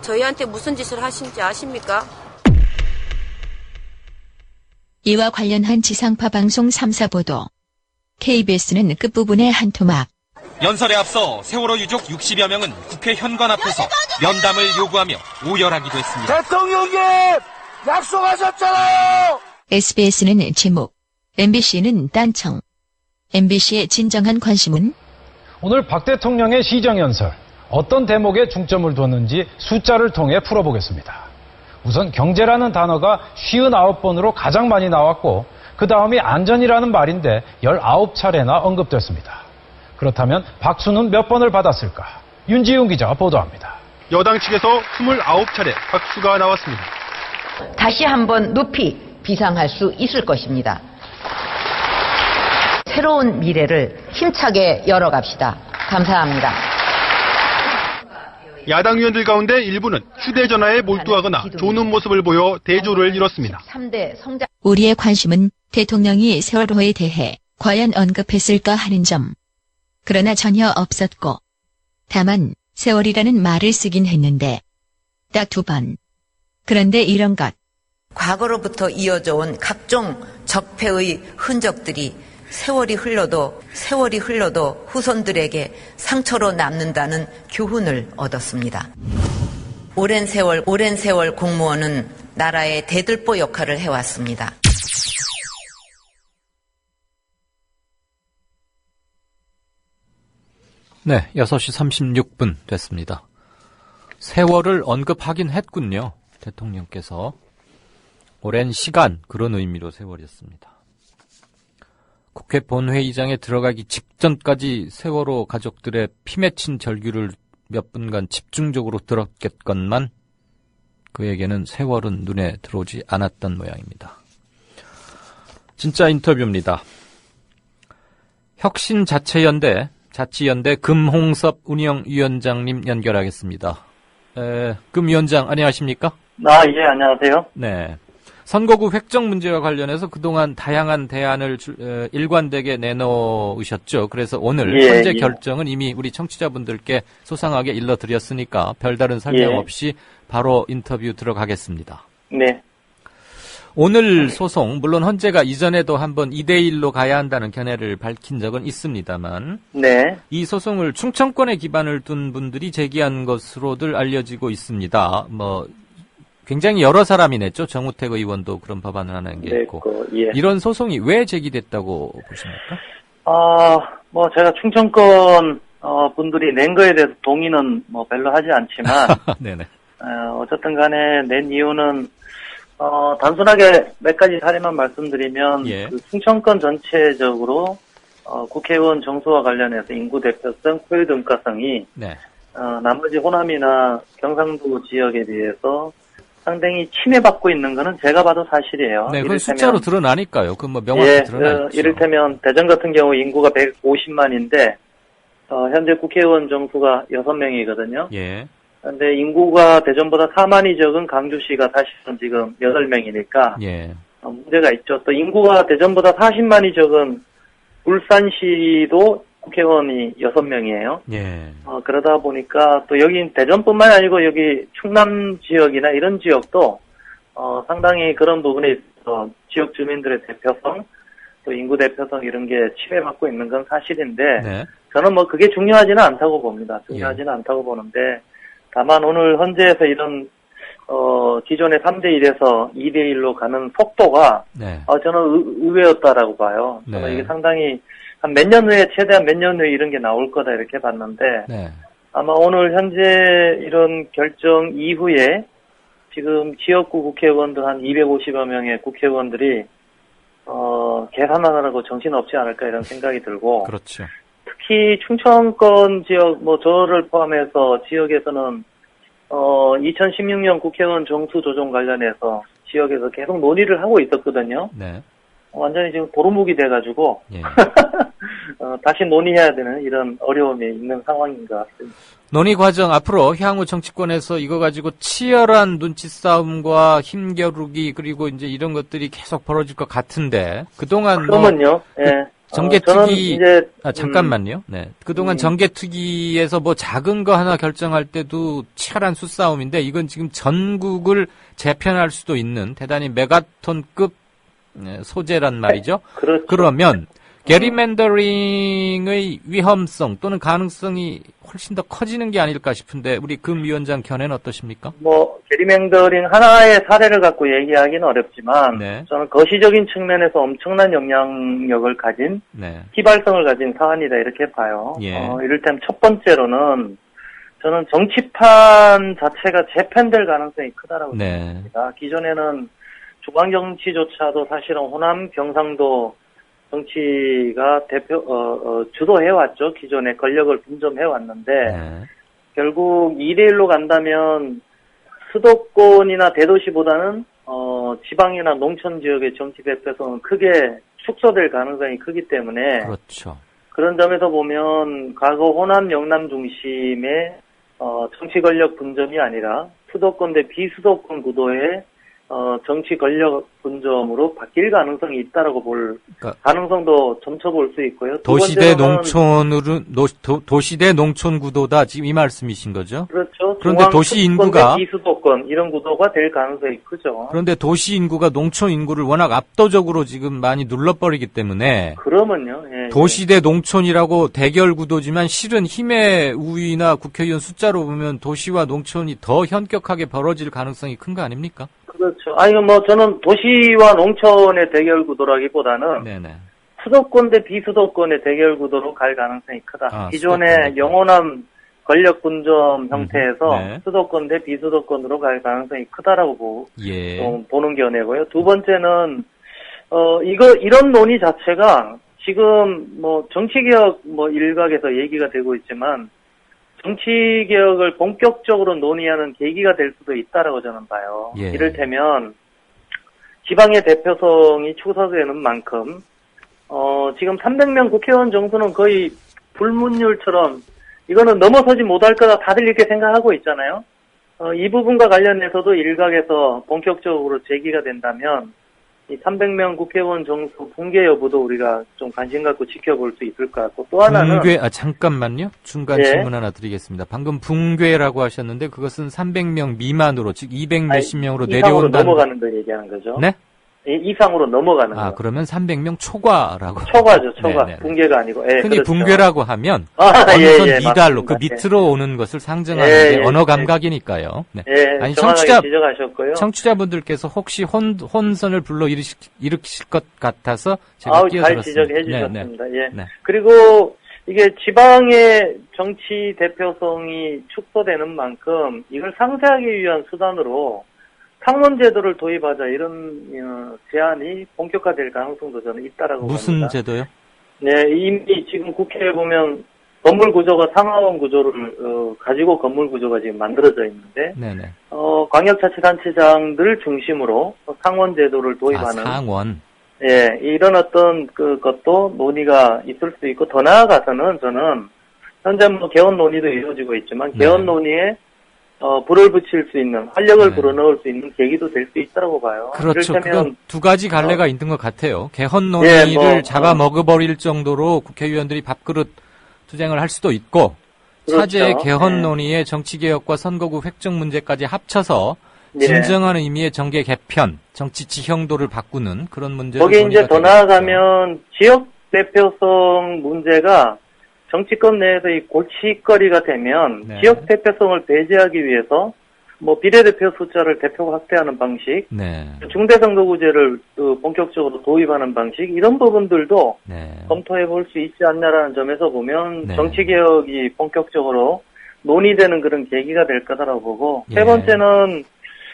저희한테 무슨 짓을 하신지 아십니까? 이와 관련한 지상파 방송 3사 보도. KBS는 끝부분의 한 토막. 연설에 앞서 세월호 유족 60여 명은 국회 현관 앞에서 면담을 요구하며 오열하기도 했습니다. 대통령님! 약속하셨잖아요! SBS는 제목, MBC는 딴청. MBC의 진정한 관심은? 오늘 박 대통령의 시정연설, 어떤 대목에 중점을 뒀는지 숫자를 통해 풀어보겠습니다. 우선 경제라는 단어가 59번으로 가장 많이 나왔고 그 다음이 안전이라는 말인데 19차례나 언급됐습니다. 그렇다면 박수는 몇 번을 받았을까? 윤지훈 기자가 보도합니다. 여당 측에서 29차례 박수가 나왔습니다. 다시 한번 높이 비상할 수 있을 것입니다. 새로운 미래를 힘차게 열어갑시다. 감사합니다. 야당 의원들 가운데 일부는 휴대전화에 몰두하거나 조는 모습을 보여 대조를 이뤘습니다. 우리의 관심은 대통령이 세월호에 대해 과연 언급했을까 하는 점. 그러나 전혀 없었고, 다만 세월이라는 말을 쓰긴 했는데 딱 2번. 그런데 이런 것. 과거로부터 이어져 온 각종 적폐의 흔적들이 세월이 흘러도 후손들에게 상처로 남는다는 교훈을 얻었습니다. 오랜 세월 공무원은 나라의 대들보 역할을 해왔습니다. 네, 6시 36분 됐습니다. 세월을 언급하긴 했군요. 대통령께서. 오랜 시간, 그런 의미로 세월이었습니다. 국회 본회의장에 들어가기 직전까지 세월호 가족들의 피 맺힌 절규를 몇 분간 집중적으로 들었겠건만 그에게는 세월은 눈에 들어오지 않았던 모양입니다. 진짜 인터뷰입니다. 혁신자치연대 금홍섭 운영위원장님 연결하겠습니다. 금위원장 안녕하십니까? 예, 안녕하세요. 네. 선거구 획정 문제와 관련해서 그동안 다양한 대안을 일관되게 내놓으셨죠. 그래서 오늘 현재 결정은 이미 우리 청취자분들께 소상하게 일러드렸으니까 별다른 설명 없이 바로 인터뷰 들어가겠습니다. 네. 오늘 소송, 물론 헌재가 이전에도 한번 2대1로 가야 한다는 견해를 밝힌 적은 있습니다만 네. 이 소송을 충청권에 기반을 둔 분들이 제기한 것으로들 알려지고 있습니다. 굉장히 여러 사람이 냈죠. 정우택 의원도 그런 법안을 하나 게 있고. 이런 소송이 왜 제기됐다고 보십니까? 제가 충청권 분들이 낸 거에 대해서 동의는 별로 하지 않지만 네네. 어쨌든 간에 낸 이유는 단순하게 몇 가지 사례만 말씀드리면 그 충청권 전체적으로 국회의원 정수와 관련해서 인구 대표성, 효율 등가성이 나머지 호남이나 경상도 지역에 비해서 상당히 침해받고 있는 거는 제가 봐도 사실이에요. 네, 그건 숫자로 드러나니까요. 명확히 드러나죠. 이를테면 대전 같은 경우 인구가 150만인데 현재 국회의원 정수가 6명이거든요. 그런데 인구가 대전보다 4만이 적은 강주시가 사실은 지금 8명이니까 문제가 있죠. 또 인구가 대전보다 40만이 적은 울산시도 국회의원이 6명이에요. 그러다 보니까 또 여기 대전뿐만 아니고 여기 충남 지역이나 이런 지역도 상당히 그런 부분에 있어서 지역 주민들의 대표성, 또 인구 대표성 이런 게 침해받고 있는 건 사실인데 저는 그게 중요하지는 않다고 봅니다. 중요하지는 않다고 보는데 다만 오늘 헌재에서 이런 기존의 3대1에서 2대1로 가는 속도가, 네. 저는 의외였다라고 봐요. 네. 저는 이게 상당히 한 몇 년 후에, 최대한 몇 년 후에 이런 게 나올 거다 이렇게 봤는데, 네. 아마 오늘 현재 이런 결정 이후에 지금 지역구 국회의원들 한 250여 명의 국회의원들이, 계산하느라고 정신없지 않을까 이런 생각이 들고, 그렇죠. 특히 충청권 지역, 저를 포함해서 지역에서는 2016년 국회의원 정수 조정 관련해서 지역에서 계속 논의를 하고 있었거든요. 네. 완전히 지금 도루묵이 돼가지고 예. 다시 논의해야 되는 이런 어려움이 있는 상황인 것 같습니다. 논의 과정 앞으로 향후 정치권에서 이거 가지고 치열한 눈치 싸움과 힘겨루기 그리고 이제 이런 것들이 계속 벌어질 것 같은데 그동안 그러면요. 예. 정개특위 이제, 잠깐만요. 네. 그동안 정개특위에서 작은 거 하나 결정할 때도 치열한 수싸움인데 이건 지금 전국을 재편할 수도 있는 대단히 메가톤급 소재란 말이죠. 그렇죠. 그러면 게리맨더링의 위험성 또는 가능성이 훨씬 더 커지는 게 아닐까 싶은데 우리 금 위원장 견해는 어떠십니까? 게리맨더링 하나의 사례를 갖고 얘기하기는 어렵지만 네. 저는 거시적인 측면에서 엄청난 영향력을 가진 네. 휘발성을 가진 사안이다 이렇게 봐요. 예. 이를테면 첫 번째로는 저는 정치판 자체가 재편될 가능성이 크다라고 네. 생각합니다. 기존에는 중앙정치조차도 사실은 호남, 경상도 정치가 주도해왔죠. 기존에 권력을 분점해왔는데, 결국 2대1로 간다면 수도권이나 대도시보다는, 지방이나 농촌 지역의 정치 대표성은 크게 축소될 가능성이 크기 때문에, 그렇죠. 그런 점에서 보면, 과거 호남, 영남 중심의, 정치 권력 분점이 아니라, 수도권 대 비수도권 구도의 정치 권력 분점으로 바뀔 가능성이 있다라고 볼 가능성도 점쳐볼 수 있고요. 도시 대 농촌으로 도시 대 농촌 구도다 지금 이 말씀이신 거죠? 그렇죠. 그런데 도시 인구가 비수도권 이런 구도가 될 가능성이 크죠. 그런데 도시 인구가 농촌 인구를 워낙 압도적으로 지금 많이 눌러버리기 때문에 그러면요. 예, 도시 대 농촌이라고 대결 구도지만 실은 힘의 우위나 국회의원 숫자로 보면 도시와 농촌이 더 현격하게 벌어질 가능성이 큰 거 아닙니까? 그렇죠. 저는 도시와 농촌의 대결 구도라기보다는 수도권 대 비수도권의 대결 구도로 갈 가능성이 크다. 기존의 영원한 권력 분점 형태에서 수도권 대 비수도권으로 갈 가능성이 크다라고 보는 견해고요. 두 번째는 이런 논의 자체가 지금 정치개혁 일각에서 얘기가 되고 있지만 정치개혁을 본격적으로 논의하는 계기가 될 수도 있다라고 저는 봐요. 이를테면 지방의 대표성이 축소되는 만큼 지금 300명 국회의원 정수는 거의 불문율처럼 이거는 넘어서지 못할 거다 다들 이렇게 생각하고 있잖아요. 이 부분과 관련해서도 일각에서 본격적으로 제기가 된다면 이 300명 국회의원 정수 붕괴 여부도 우리가 좀 관심 갖고 지켜볼 수 있을 것 같고 또 하나는 잠깐만요. 중간 질문 하나 드리겠습니다. 방금 붕괴라고 하셨는데 그것은 300명 미만으로 즉 200몇십 명으로 내려온다는 넘어가는 걸 얘기하는 거죠. 네? 이상으로 넘어가는 거. 그러면 300명 초과라고. 초과죠, 초과. 붕괴가 아니고. 흔히 그렇죠. 붕괴라고 하면 어느 선 미달로 맞습니다. 그 밑으로 오는 것을 상징하는 게 언어 감각이니까요. 아니 지적하셨고요. 청취자분들께서 혹시 혼선을 불러 일으키실 것 같아서 제가 끼어들었습니다. 잘 지적해 주셨습니다. 그리고 이게 지방의 정치 대표성이 축소되는 만큼 이걸 상쇄하기 위한 수단으로 상원제도를 도입하자 이런 제안이 본격화될 가능성도 저는 있다라고 무슨 봅니다. 제도요? 네, 이미 지금 국회에 보면 건물 구조가 상하원 구조를 가지고 건물 구조가 지금 만들어져 있는데, 광역자치단체장들 중심으로 상원제도를 도입하는 상원. 이런 어떤 것도 논의가 있을 수 있고 더 나아가서는 저는 현재 개헌 논의도 이루어지고 있지만 개헌 논의에 불을 붙일 수 있는, 활력을 불어넣을 수 있는 계기도 될 수 있다고 봐요. 그렇죠. 그건 두 가지 갈래가 있는 것 같아요. 개헌 논의를 잡아먹어버릴 정도로 국회의원들이 밥그릇 투쟁을 할 수도 있고, 차제의 개헌 논의에 정치개혁과 선거구 획정 문제까지 합쳐서 진정한 의미의 정계 개편, 정치 지형도를 바꾸는 그런 문제를 거기에 이제 더 나아가면 지역 대표성 문제가 정치권 내에서 이 골칫거리가 되면 지역 대표성을 배제하기 위해서 뭐 비례대표 숫자를 대표 확대하는 방식, 네. 중대선거구제를 본격적으로 도입하는 방식 이런 부분들도 네. 검토해 볼 수 있지 않냐라는 점에서 보면 네. 정치개혁이 본격적으로 논의되는 그런 계기가 될 거다라고 보고 예. 세 번째는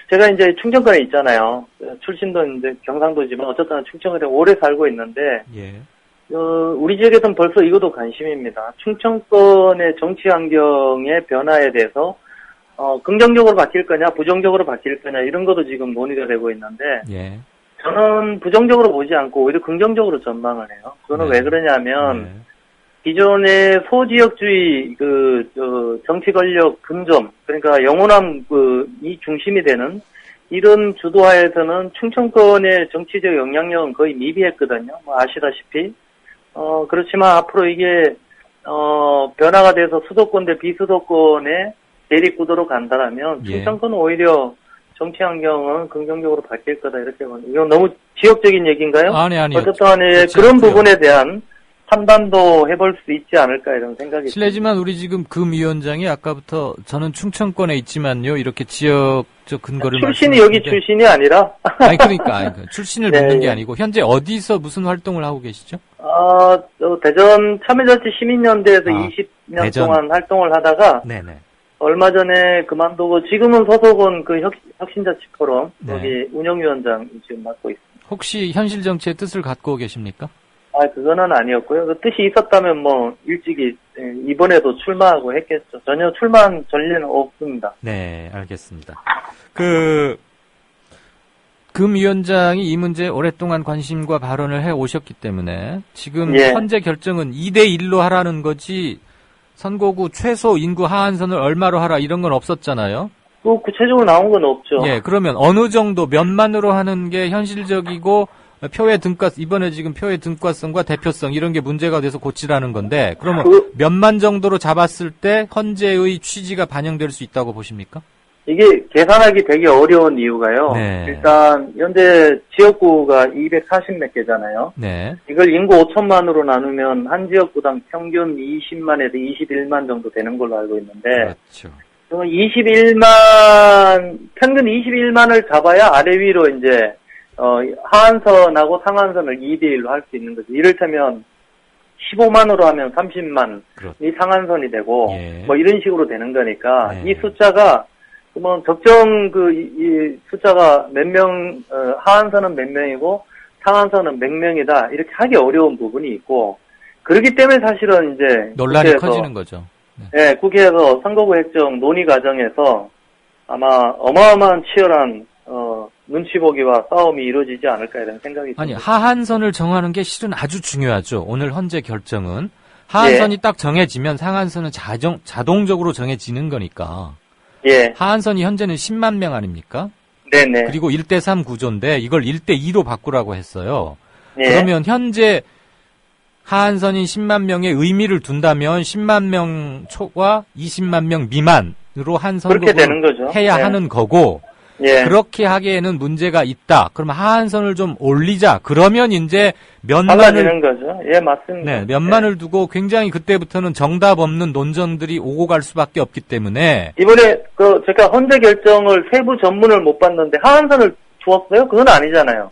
제가 이제 충청권에 있잖아요. 출신도 이제 경상도지만 어쨌든 충청권에 오래 살고 있는데 예. 우리 지역에서는 벌써 이것도 관심입니다. 충청권의 정치 환경의 변화에 대해서 긍정적으로 바뀔 거냐, 부정적으로 바뀔 거냐 이런 것도 지금 논의가 되고 있는데 예. 저는 부정적으로 보지 않고 오히려 긍정적으로 전망을 해요. 그거는 네. 왜 그러냐면 기존의 소지역주의 정치 권력 분점 그러니까 영호남 이 중심이 되는 이런 주도하에서는 충청권의 정치적 영향력은 거의 미비했거든요. 뭐 아시다시피 그렇지만 앞으로 이게 변화가 돼서 수도권 대 비수도권의 대립 구도로 간다라면 예. 충청권은 오히려 정치 환경은 긍정적으로 바뀔 거다 이렇게 보는. 이건 너무 지역적인 얘기인가요? 아니요. 어쨌든 간에 그런 부분에 대한 판단도 해볼 수 있지 않을까 이런 생각이 실례지만 우리 지금 금위원장이 아까부터 저는 충청권에 있지만요 이렇게 지역적 근거를 출신이 여기 출신이 아니라 아니 그러니까 출신을 네, 묻는 게 예. 아니고 현재 어디서 무슨 활동을 하고 계시죠? 대전 참여자치 시민연대에서 20년 대전. 동안 활동을 하다가 네네. 얼마 전에 그만두고 지금은 소속은 그 혁신자치 포럼 네. 거기 운영위원장 지금 맡고 있습니다. 혹시 현실 정치의 뜻을 갖고 계십니까? 그거는 아니었고요. 그 뜻이 있었다면 뭐 일찍이 이번에도 출마하고 했겠죠. 전혀 출마한 전례는 없습니다. 네, 알겠습니다. 금 위원장이 이 문제에 오랫동안 관심과 발언을 해 오셨기 때문에 지금 예. 현재 결정은 2대1로 하라는 거지 선거구 최소 인구 하한선을 얼마로 하라 이런 건 없었잖아요. 구체적으로 나온 건 없죠. 예, 그러면 어느 정도 몇만으로 하는 게 현실적이고 표의 이번에 지금 표의 등가성과 대표성 이런 게 문제가 돼서 고치라는 건데 그러면 몇만 정도로 잡았을 때 헌재의 취지가 반영될 수 있다고 보십니까? 이게 계산하기 되게 어려운 이유가요. 네. 일단 현재 지역구가 240몇 개잖아요. 네. 이걸 인구 5천만으로 나누면 한 지역구당 평균 20만에서 21만 정도 되는 걸로 알고 있는데 그렇죠. 그러면 평균 21만을 잡아야 아래 위로 이제 하한선하고 상한선을 2대1로 할 수 있는 거죠. 이를테면 15만으로 하면 30만 이 상한선이 되고 뭐 이런 식으로 되는 거니까 이 숫자가 뭐 적정 이 숫자가 몇 명 하한선은 몇 명이고 상한선은 몇 명이다 이렇게 하기 어려운 부분이 있고 그렇기 때문에 사실은 이제 논란이 커지는 거죠. 네, 국회에서 선거구 획정 논의 과정에서 아마 어마어마한 치열한 눈치 보기와 싸움이 이루어지지 않을까 이런 생각이 듭니다. 아니 하한선을 정하는 게 실은 아주 중요하죠. 오늘 헌재 결정은 하한선이 딱 정해지면 상한선은 자동적으로 정해지는 거니까. 예. 하한선이 현재는 10만 명 아닙니까? 네네. 그리고 1대3 구조인데 이걸 1대2로 바꾸라고 했어요. 예. 그러면 현재 하한선이 10만 명의 의미를 둔다면 10만 명 초과 20만 명 미만으로 한 그렇게 되는 선거를 거죠. 해야 예. 하는 거고 예. 그렇게 하기에는 문제가 있다. 그러면 하한선을 좀 올리자. 그러면 이제 달라지는 거죠. 예, 맞습니다. 네, 몇만을 두고 굉장히 그때부터는 정답 없는 논전들이 오고 갈 수밖에 없기 때문에 이번에 제가 헌재 결정을 세부 전문을 못 봤는데 하한선을 두었어요? 그건 아니잖아요.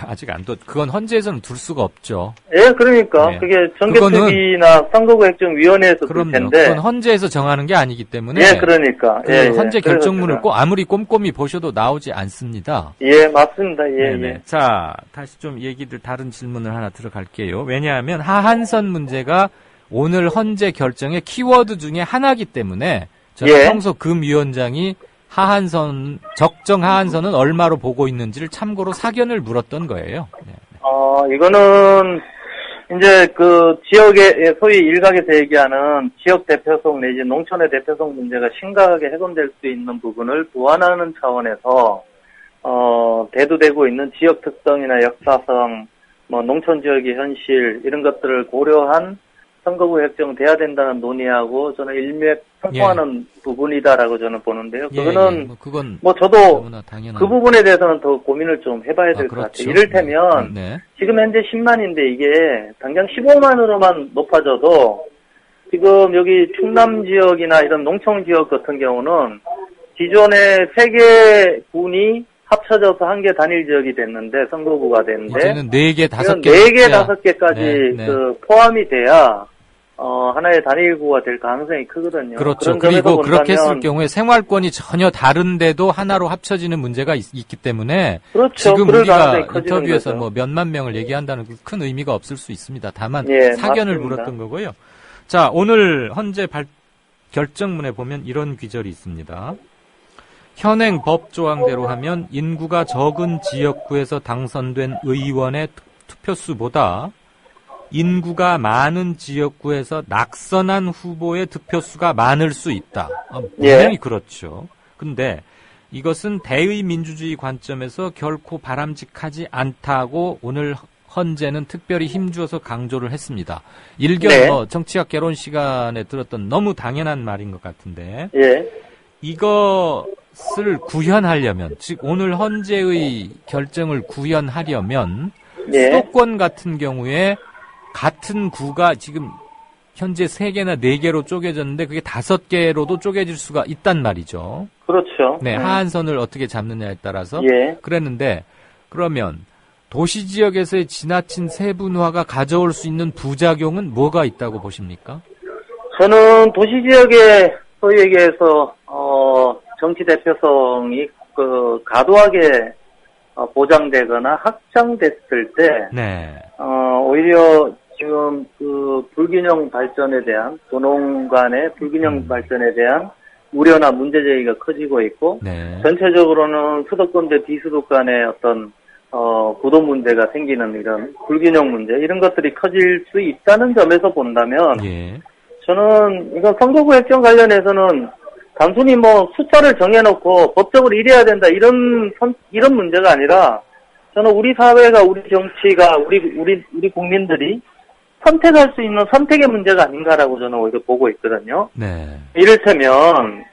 아직 안 그건 헌재에서는 둘 수가 없죠. 예, 그러니까 네. 그게 정개특위나 선거구획정위원회에서 둘 그럼요. 텐데. 그건 헌재에서 정하는 게 아니기 때문에 예, 그러니까. 그 예, 헌재 그래서 결정문을 제가- 꼭 아무리 꼼꼼히 보셔도 나오지 않습니다. 예, 맞습니다. 예, 네네. 예. 자, 다시 좀 다른 질문을 하나 들어갈게요. 왜냐하면 하한선 문제가 오늘 헌재 결정의 키워드 중에 하나이기 때문에 저는 예. 평소 금 위원장이 적정 하한선은 얼마로 보고 있는지를 참고로 사견을 물었던 거예요. 네. 이거는 이제 지역의 소위 일각에서 얘기하는 지역 대표성 내지 농촌의 대표성 문제가 심각하게 해소될 수 있는 부분을 보완하는 차원에서 대두되고 있는 지역 특성이나 역사성, 뭐 농촌 지역의 현실 이런 것들을 고려한 선거구 획정돼야 된다는 논의하고 저는 일맥 상통하는 부분이다라고 저는 보는데요. 그거는 그건 저도 너무나 당연한 그 부분에 대해서는 더 고민을 좀 해봐야 될 것 그렇죠. 같아요. 이를테면 네. 지금 현재 10만인데 이게 당장 15만으로만 높아져도 지금 여기 충남 지역이나 이런 농촌 지역 같은 경우는 기존의 3개 군이 합쳐져서 한 개 단일 지역이 됐는데, 선거구가 됐는데. 이제는 4개, 5개. 4개, 5개까지 네. 포함이 돼야, 하나의 단일구가 될 가능성이 크거든요. 그렇죠. 그리고 그렇게 했을 경우에 생활권이 전혀 다른데도 하나로 합쳐지는 문제가 있기 때문에. 그렇죠. 지금 우리가 인터뷰에서 거죠. 뭐 몇만 명을 얘기한다는 큰 의미가 없을 수 있습니다. 다만 예, 사견을 맞습니다. 물었던 거고요. 자, 오늘 헌재 결정문에 보면 이런 귀절이 있습니다. 현행 법 조항대로 하면 인구가 적은 지역구에서 당선된 의원의 투표수보다 인구가 많은 지역구에서 낙선한 후보의 득표수가 많을 수 있다. 분명히 그렇죠. 근데 이것은 대의민주주의 관점에서 결코 바람직하지 않다고 오늘 헌재는 특별히 힘주어서 강조를 했습니다. 일견 정치학 개론 시간에 들었던 너무 당연한 말인 것 같은데 이것을 구현하려면, 즉 오늘 헌재의 결정을 구현하려면 수도권 같은 경우에 같은 구가 지금 현재 3개나 4개로 쪼개졌는데 그게 5개로도 쪼개질 수가 있단 말이죠. 그렇죠. 네, 하한선을 어떻게 잡느냐에 따라서 그랬는데, 그러면 도시 지역에서의 지나친 세분화가 가져올 수 있는 부작용은 뭐가 있다고 보십니까? 저는 도시 지역에 소위 얘기해서 정치 대표성이 과도하게 보장되거나 확장됐을 때 오히려 지금 불균형 발전에 대한 도농 간의 불균형 발전에 대한 우려나 문제 제기가 커지고 있고 전체적으로는 수도권 대 비수도 간의 어떤 구도 문제가 생기는 이런 불균형 문제 이런 것들이 커질 수 있다는 점에서 본다면 저는 이건 선거구 획정 관련해서는 단순히 뭐 숫자를 정해놓고 법적으로 이래야 된다 이런 문제가 아니라 저는 우리 사회가 우리 정치가 우리 국민들이 선택할 수 있는 선택의 문제가 아닌가라고 저는 오히려 보고 있거든요. 이를테면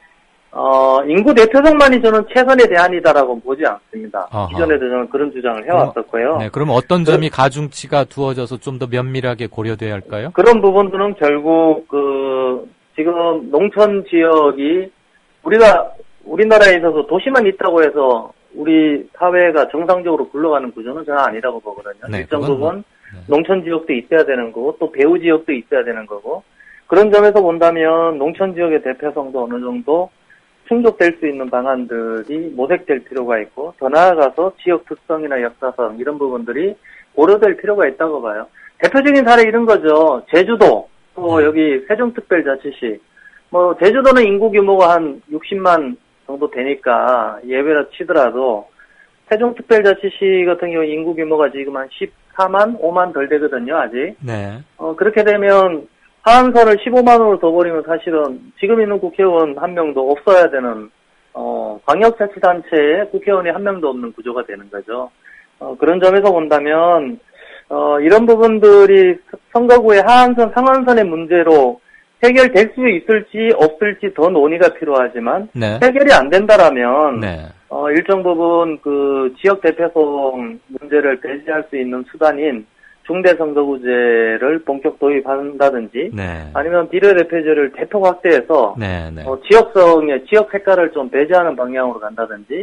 인구 대표성만이 저는 최선의 대안이다라고 보지 않습니다. 기존에도 저는 그런 주장을 해왔었고요. 그럼 어떤 점이 가중치가 두어져서 좀 더 면밀하게 고려돼야 할까요? 그런 부분들은 결국 지금 농촌 지역이 우리나라에 있어서 도시만 있다고 해서 우리 사회가 정상적으로 굴러가는 구조는 저는 아니라고 보거든요. 일정 부분 농촌 지역도 있어야 되는 거고 또 배후 지역도 있어야 되는 거고 그런 점에서 본다면 농촌 지역의 대표성도 어느 정도 충족될 수 있는 방안들이 모색될 필요가 있고 더 나아가서 지역 특성이나 역사성 이런 부분들이 고려될 필요가 있다고 봐요. 대표적인 사례 이런 거죠. 제주도 또 여기 세종특별자치시 뭐 제주도는 인구 규모가 한 60만 정도 되니까 예외로 치더라도 세종특별자치시 같은 경우 인구 규모가 지금 한 14만 5만 덜 되거든요 아직. 그렇게 되면 하한선을 15만으로 더 버리면 사실은 지금 있는 국회의원 한 명도 없어야 되는 광역자치단체에 국회의원이 한 명도 없는 구조가 되는 거죠. 그런 점에서 본다면 이런 부분들이 선거구의 하한선 상한선의 문제로 해결될 수 있을지 없을지 더 논의가 필요하지만 해결이 안 된다라면 일정 부분 지역 대표성 문제를 배제할 수 있는 수단인 중대선거구제를 본격 도입한다든지 아니면 비례대표제를 대폭 확대해서 지역성의 지역 색깔을 좀 배제하는 방향으로 간다든지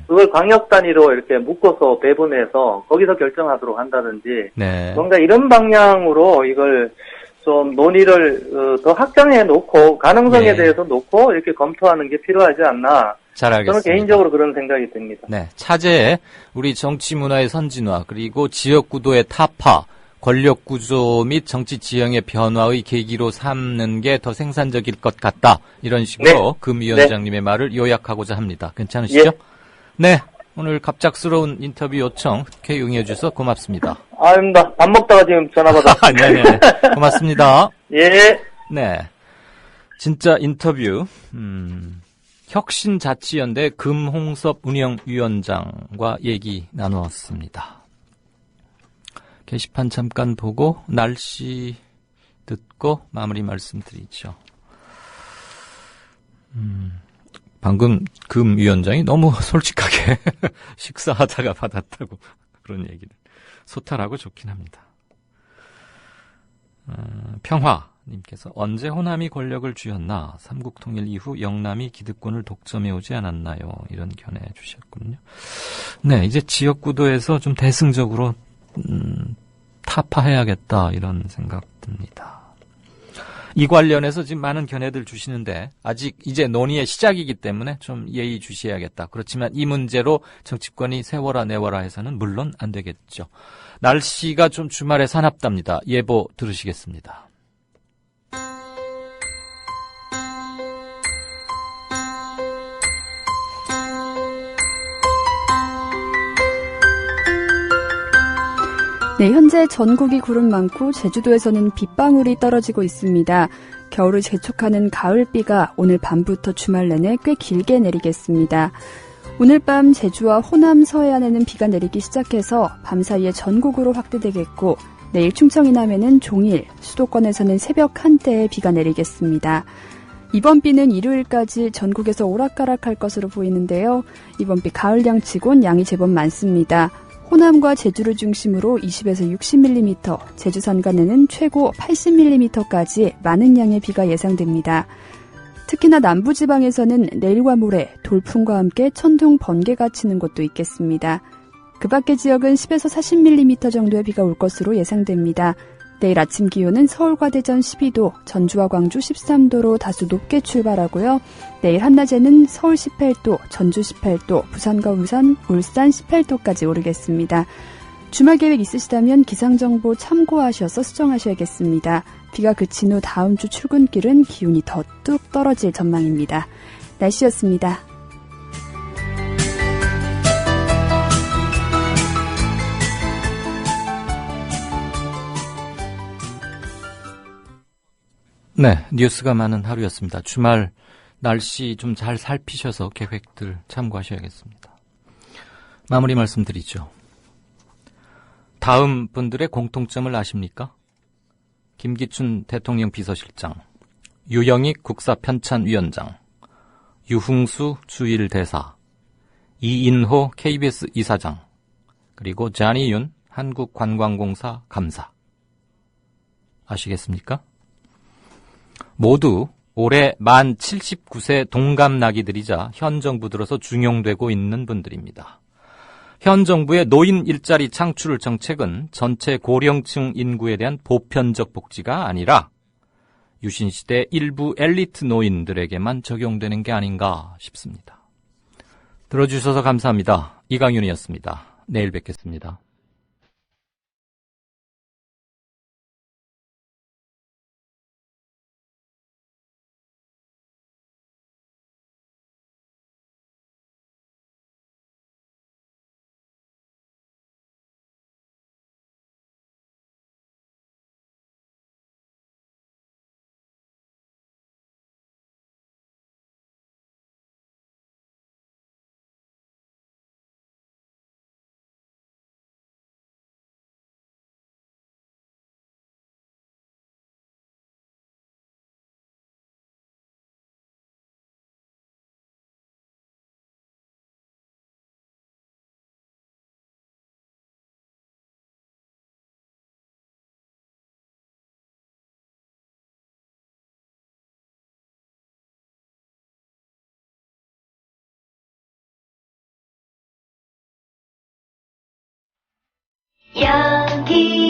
그걸 광역 단위로 이렇게 묶어서 배분해서 거기서 결정하도록 한다든지 뭔가 이런 방향으로 이걸 좀 논의를 더 확장해 놓고 가능성에 대해서 놓고 이렇게 검토하는 게 필요하지 않나. 잘 알겠습니다. 저는 개인적으로 그런 생각이 듭니다. 차제에 우리 정치 문화의 선진화 그리고 지역 구도의 타파, 권력 구조 및 정치 지형의 변화의 계기로 삼는 게 더 생산적일 것 같다. 이런 식으로 금 위원장님의 말을 요약하고자 합니다. 괜찮으시죠? 오늘 갑작스러운 인터뷰 요청 흔쾌히 응해주셔서 고맙습니다. 아닙니다. 밥 먹다가 지금 전화 받았습니다. 네네. 고맙습니다. 네. 진짜 인터뷰. 혁신자치연대 금홍섭 운영위원장과 얘기 나누었습니다. 게시판 잠깐 보고 날씨 듣고 마무리 말씀드리죠. 방금 금 위원장이 너무 솔직하게 식사하다가 받았다고 그런 얘기를 소탈하고 좋긴 합니다. 평화님께서 언제 호남이 권력을 쥐었나? 삼국통일 이후 영남이 기득권을 독점해오지 않았나요? 이런 견해 주셨군요. 네, 이제 지역구도에서 좀 대승적으로 타파해야겠다 이런 생각 듭니다. 이 관련해서 지금 많은 견해들 주시는데 아직 이제 논의의 시작이기 때문에 좀 예의 주시해야겠다. 그렇지만 이 문제로 정치권이 세워라 내워라 해서는 물론 안 되겠죠. 날씨가 좀 주말에 사납답니다. 예보 들으시겠습니다. 네, 현재 전국이 구름 많고 제주도에서는 빗방울이 떨어지고 있습니다. 겨울을 재촉하는 가을비가 오늘 밤부터 주말 내내 꽤 길게 내리겠습니다. 오늘 밤 제주와 호남 서해안에는 비가 내리기 시작해서 밤사이에 전국으로 확대되겠고 내일 충청 이남에는 종일, 수도권에서는 새벽 한때에 비가 내리겠습니다. 이번 비는 일요일까지 전국에서 오락가락할 것으로 보이는데요. 이번 비 가을량치곤 양이 제법 많습니다. 호남과 제주를 중심으로 20에서 60mm, 제주 산간에는 최고 80mm까지 많은 양의 비가 예상됩니다. 특히나 남부지방에서는 내일과 모레 돌풍과 함께 천둥, 번개가 치는 곳도 있겠습니다. 그 밖의 지역은 10에서 40mm 정도의 비가 올 것으로 예상됩니다. 내일 아침 기온은 서울과 대전 12도, 전주와 광주 13도로 다소 높게 출발하고요. 내일 한낮에는 서울 18도, 전주 18도, 부산과 울산 18도까지 오르겠습니다. 주말 계획 있으시다면 기상정보 참고하셔서 수정하셔야겠습니다. 비가 그친 후 다음 주 출근길은 기온이 더 뚝 떨어질 전망입니다. 날씨였습니다. 네, 뉴스가 많은 하루였습니다. 주말 날씨 좀 잘 살피셔서 계획들 참고하셔야겠습니다. 마무리 말씀드리죠. 다음 분들의 공통점을 아십니까? 김기춘 대통령 비서실장, 유영익 국사편찬위원장, 유흥수 주일대사, 이인호 KBS 이사장, 그리고 자니윤 한국관광공사 감사. 아시겠습니까? 모두 올해 만 79세 동갑나기들이자 현 정부 들어서 중용되고 있는 분들입니다. 현 정부의 노인 일자리 창출 정책은 전체 고령층 인구에 대한 보편적 복지가 아니라 유신시대 일부 엘리트 노인들에게만 적용되는 게 아닌가 싶습니다. 들어주셔서 감사합니다. 이강윤이었습니다. 내일 뵙겠습니다. 여기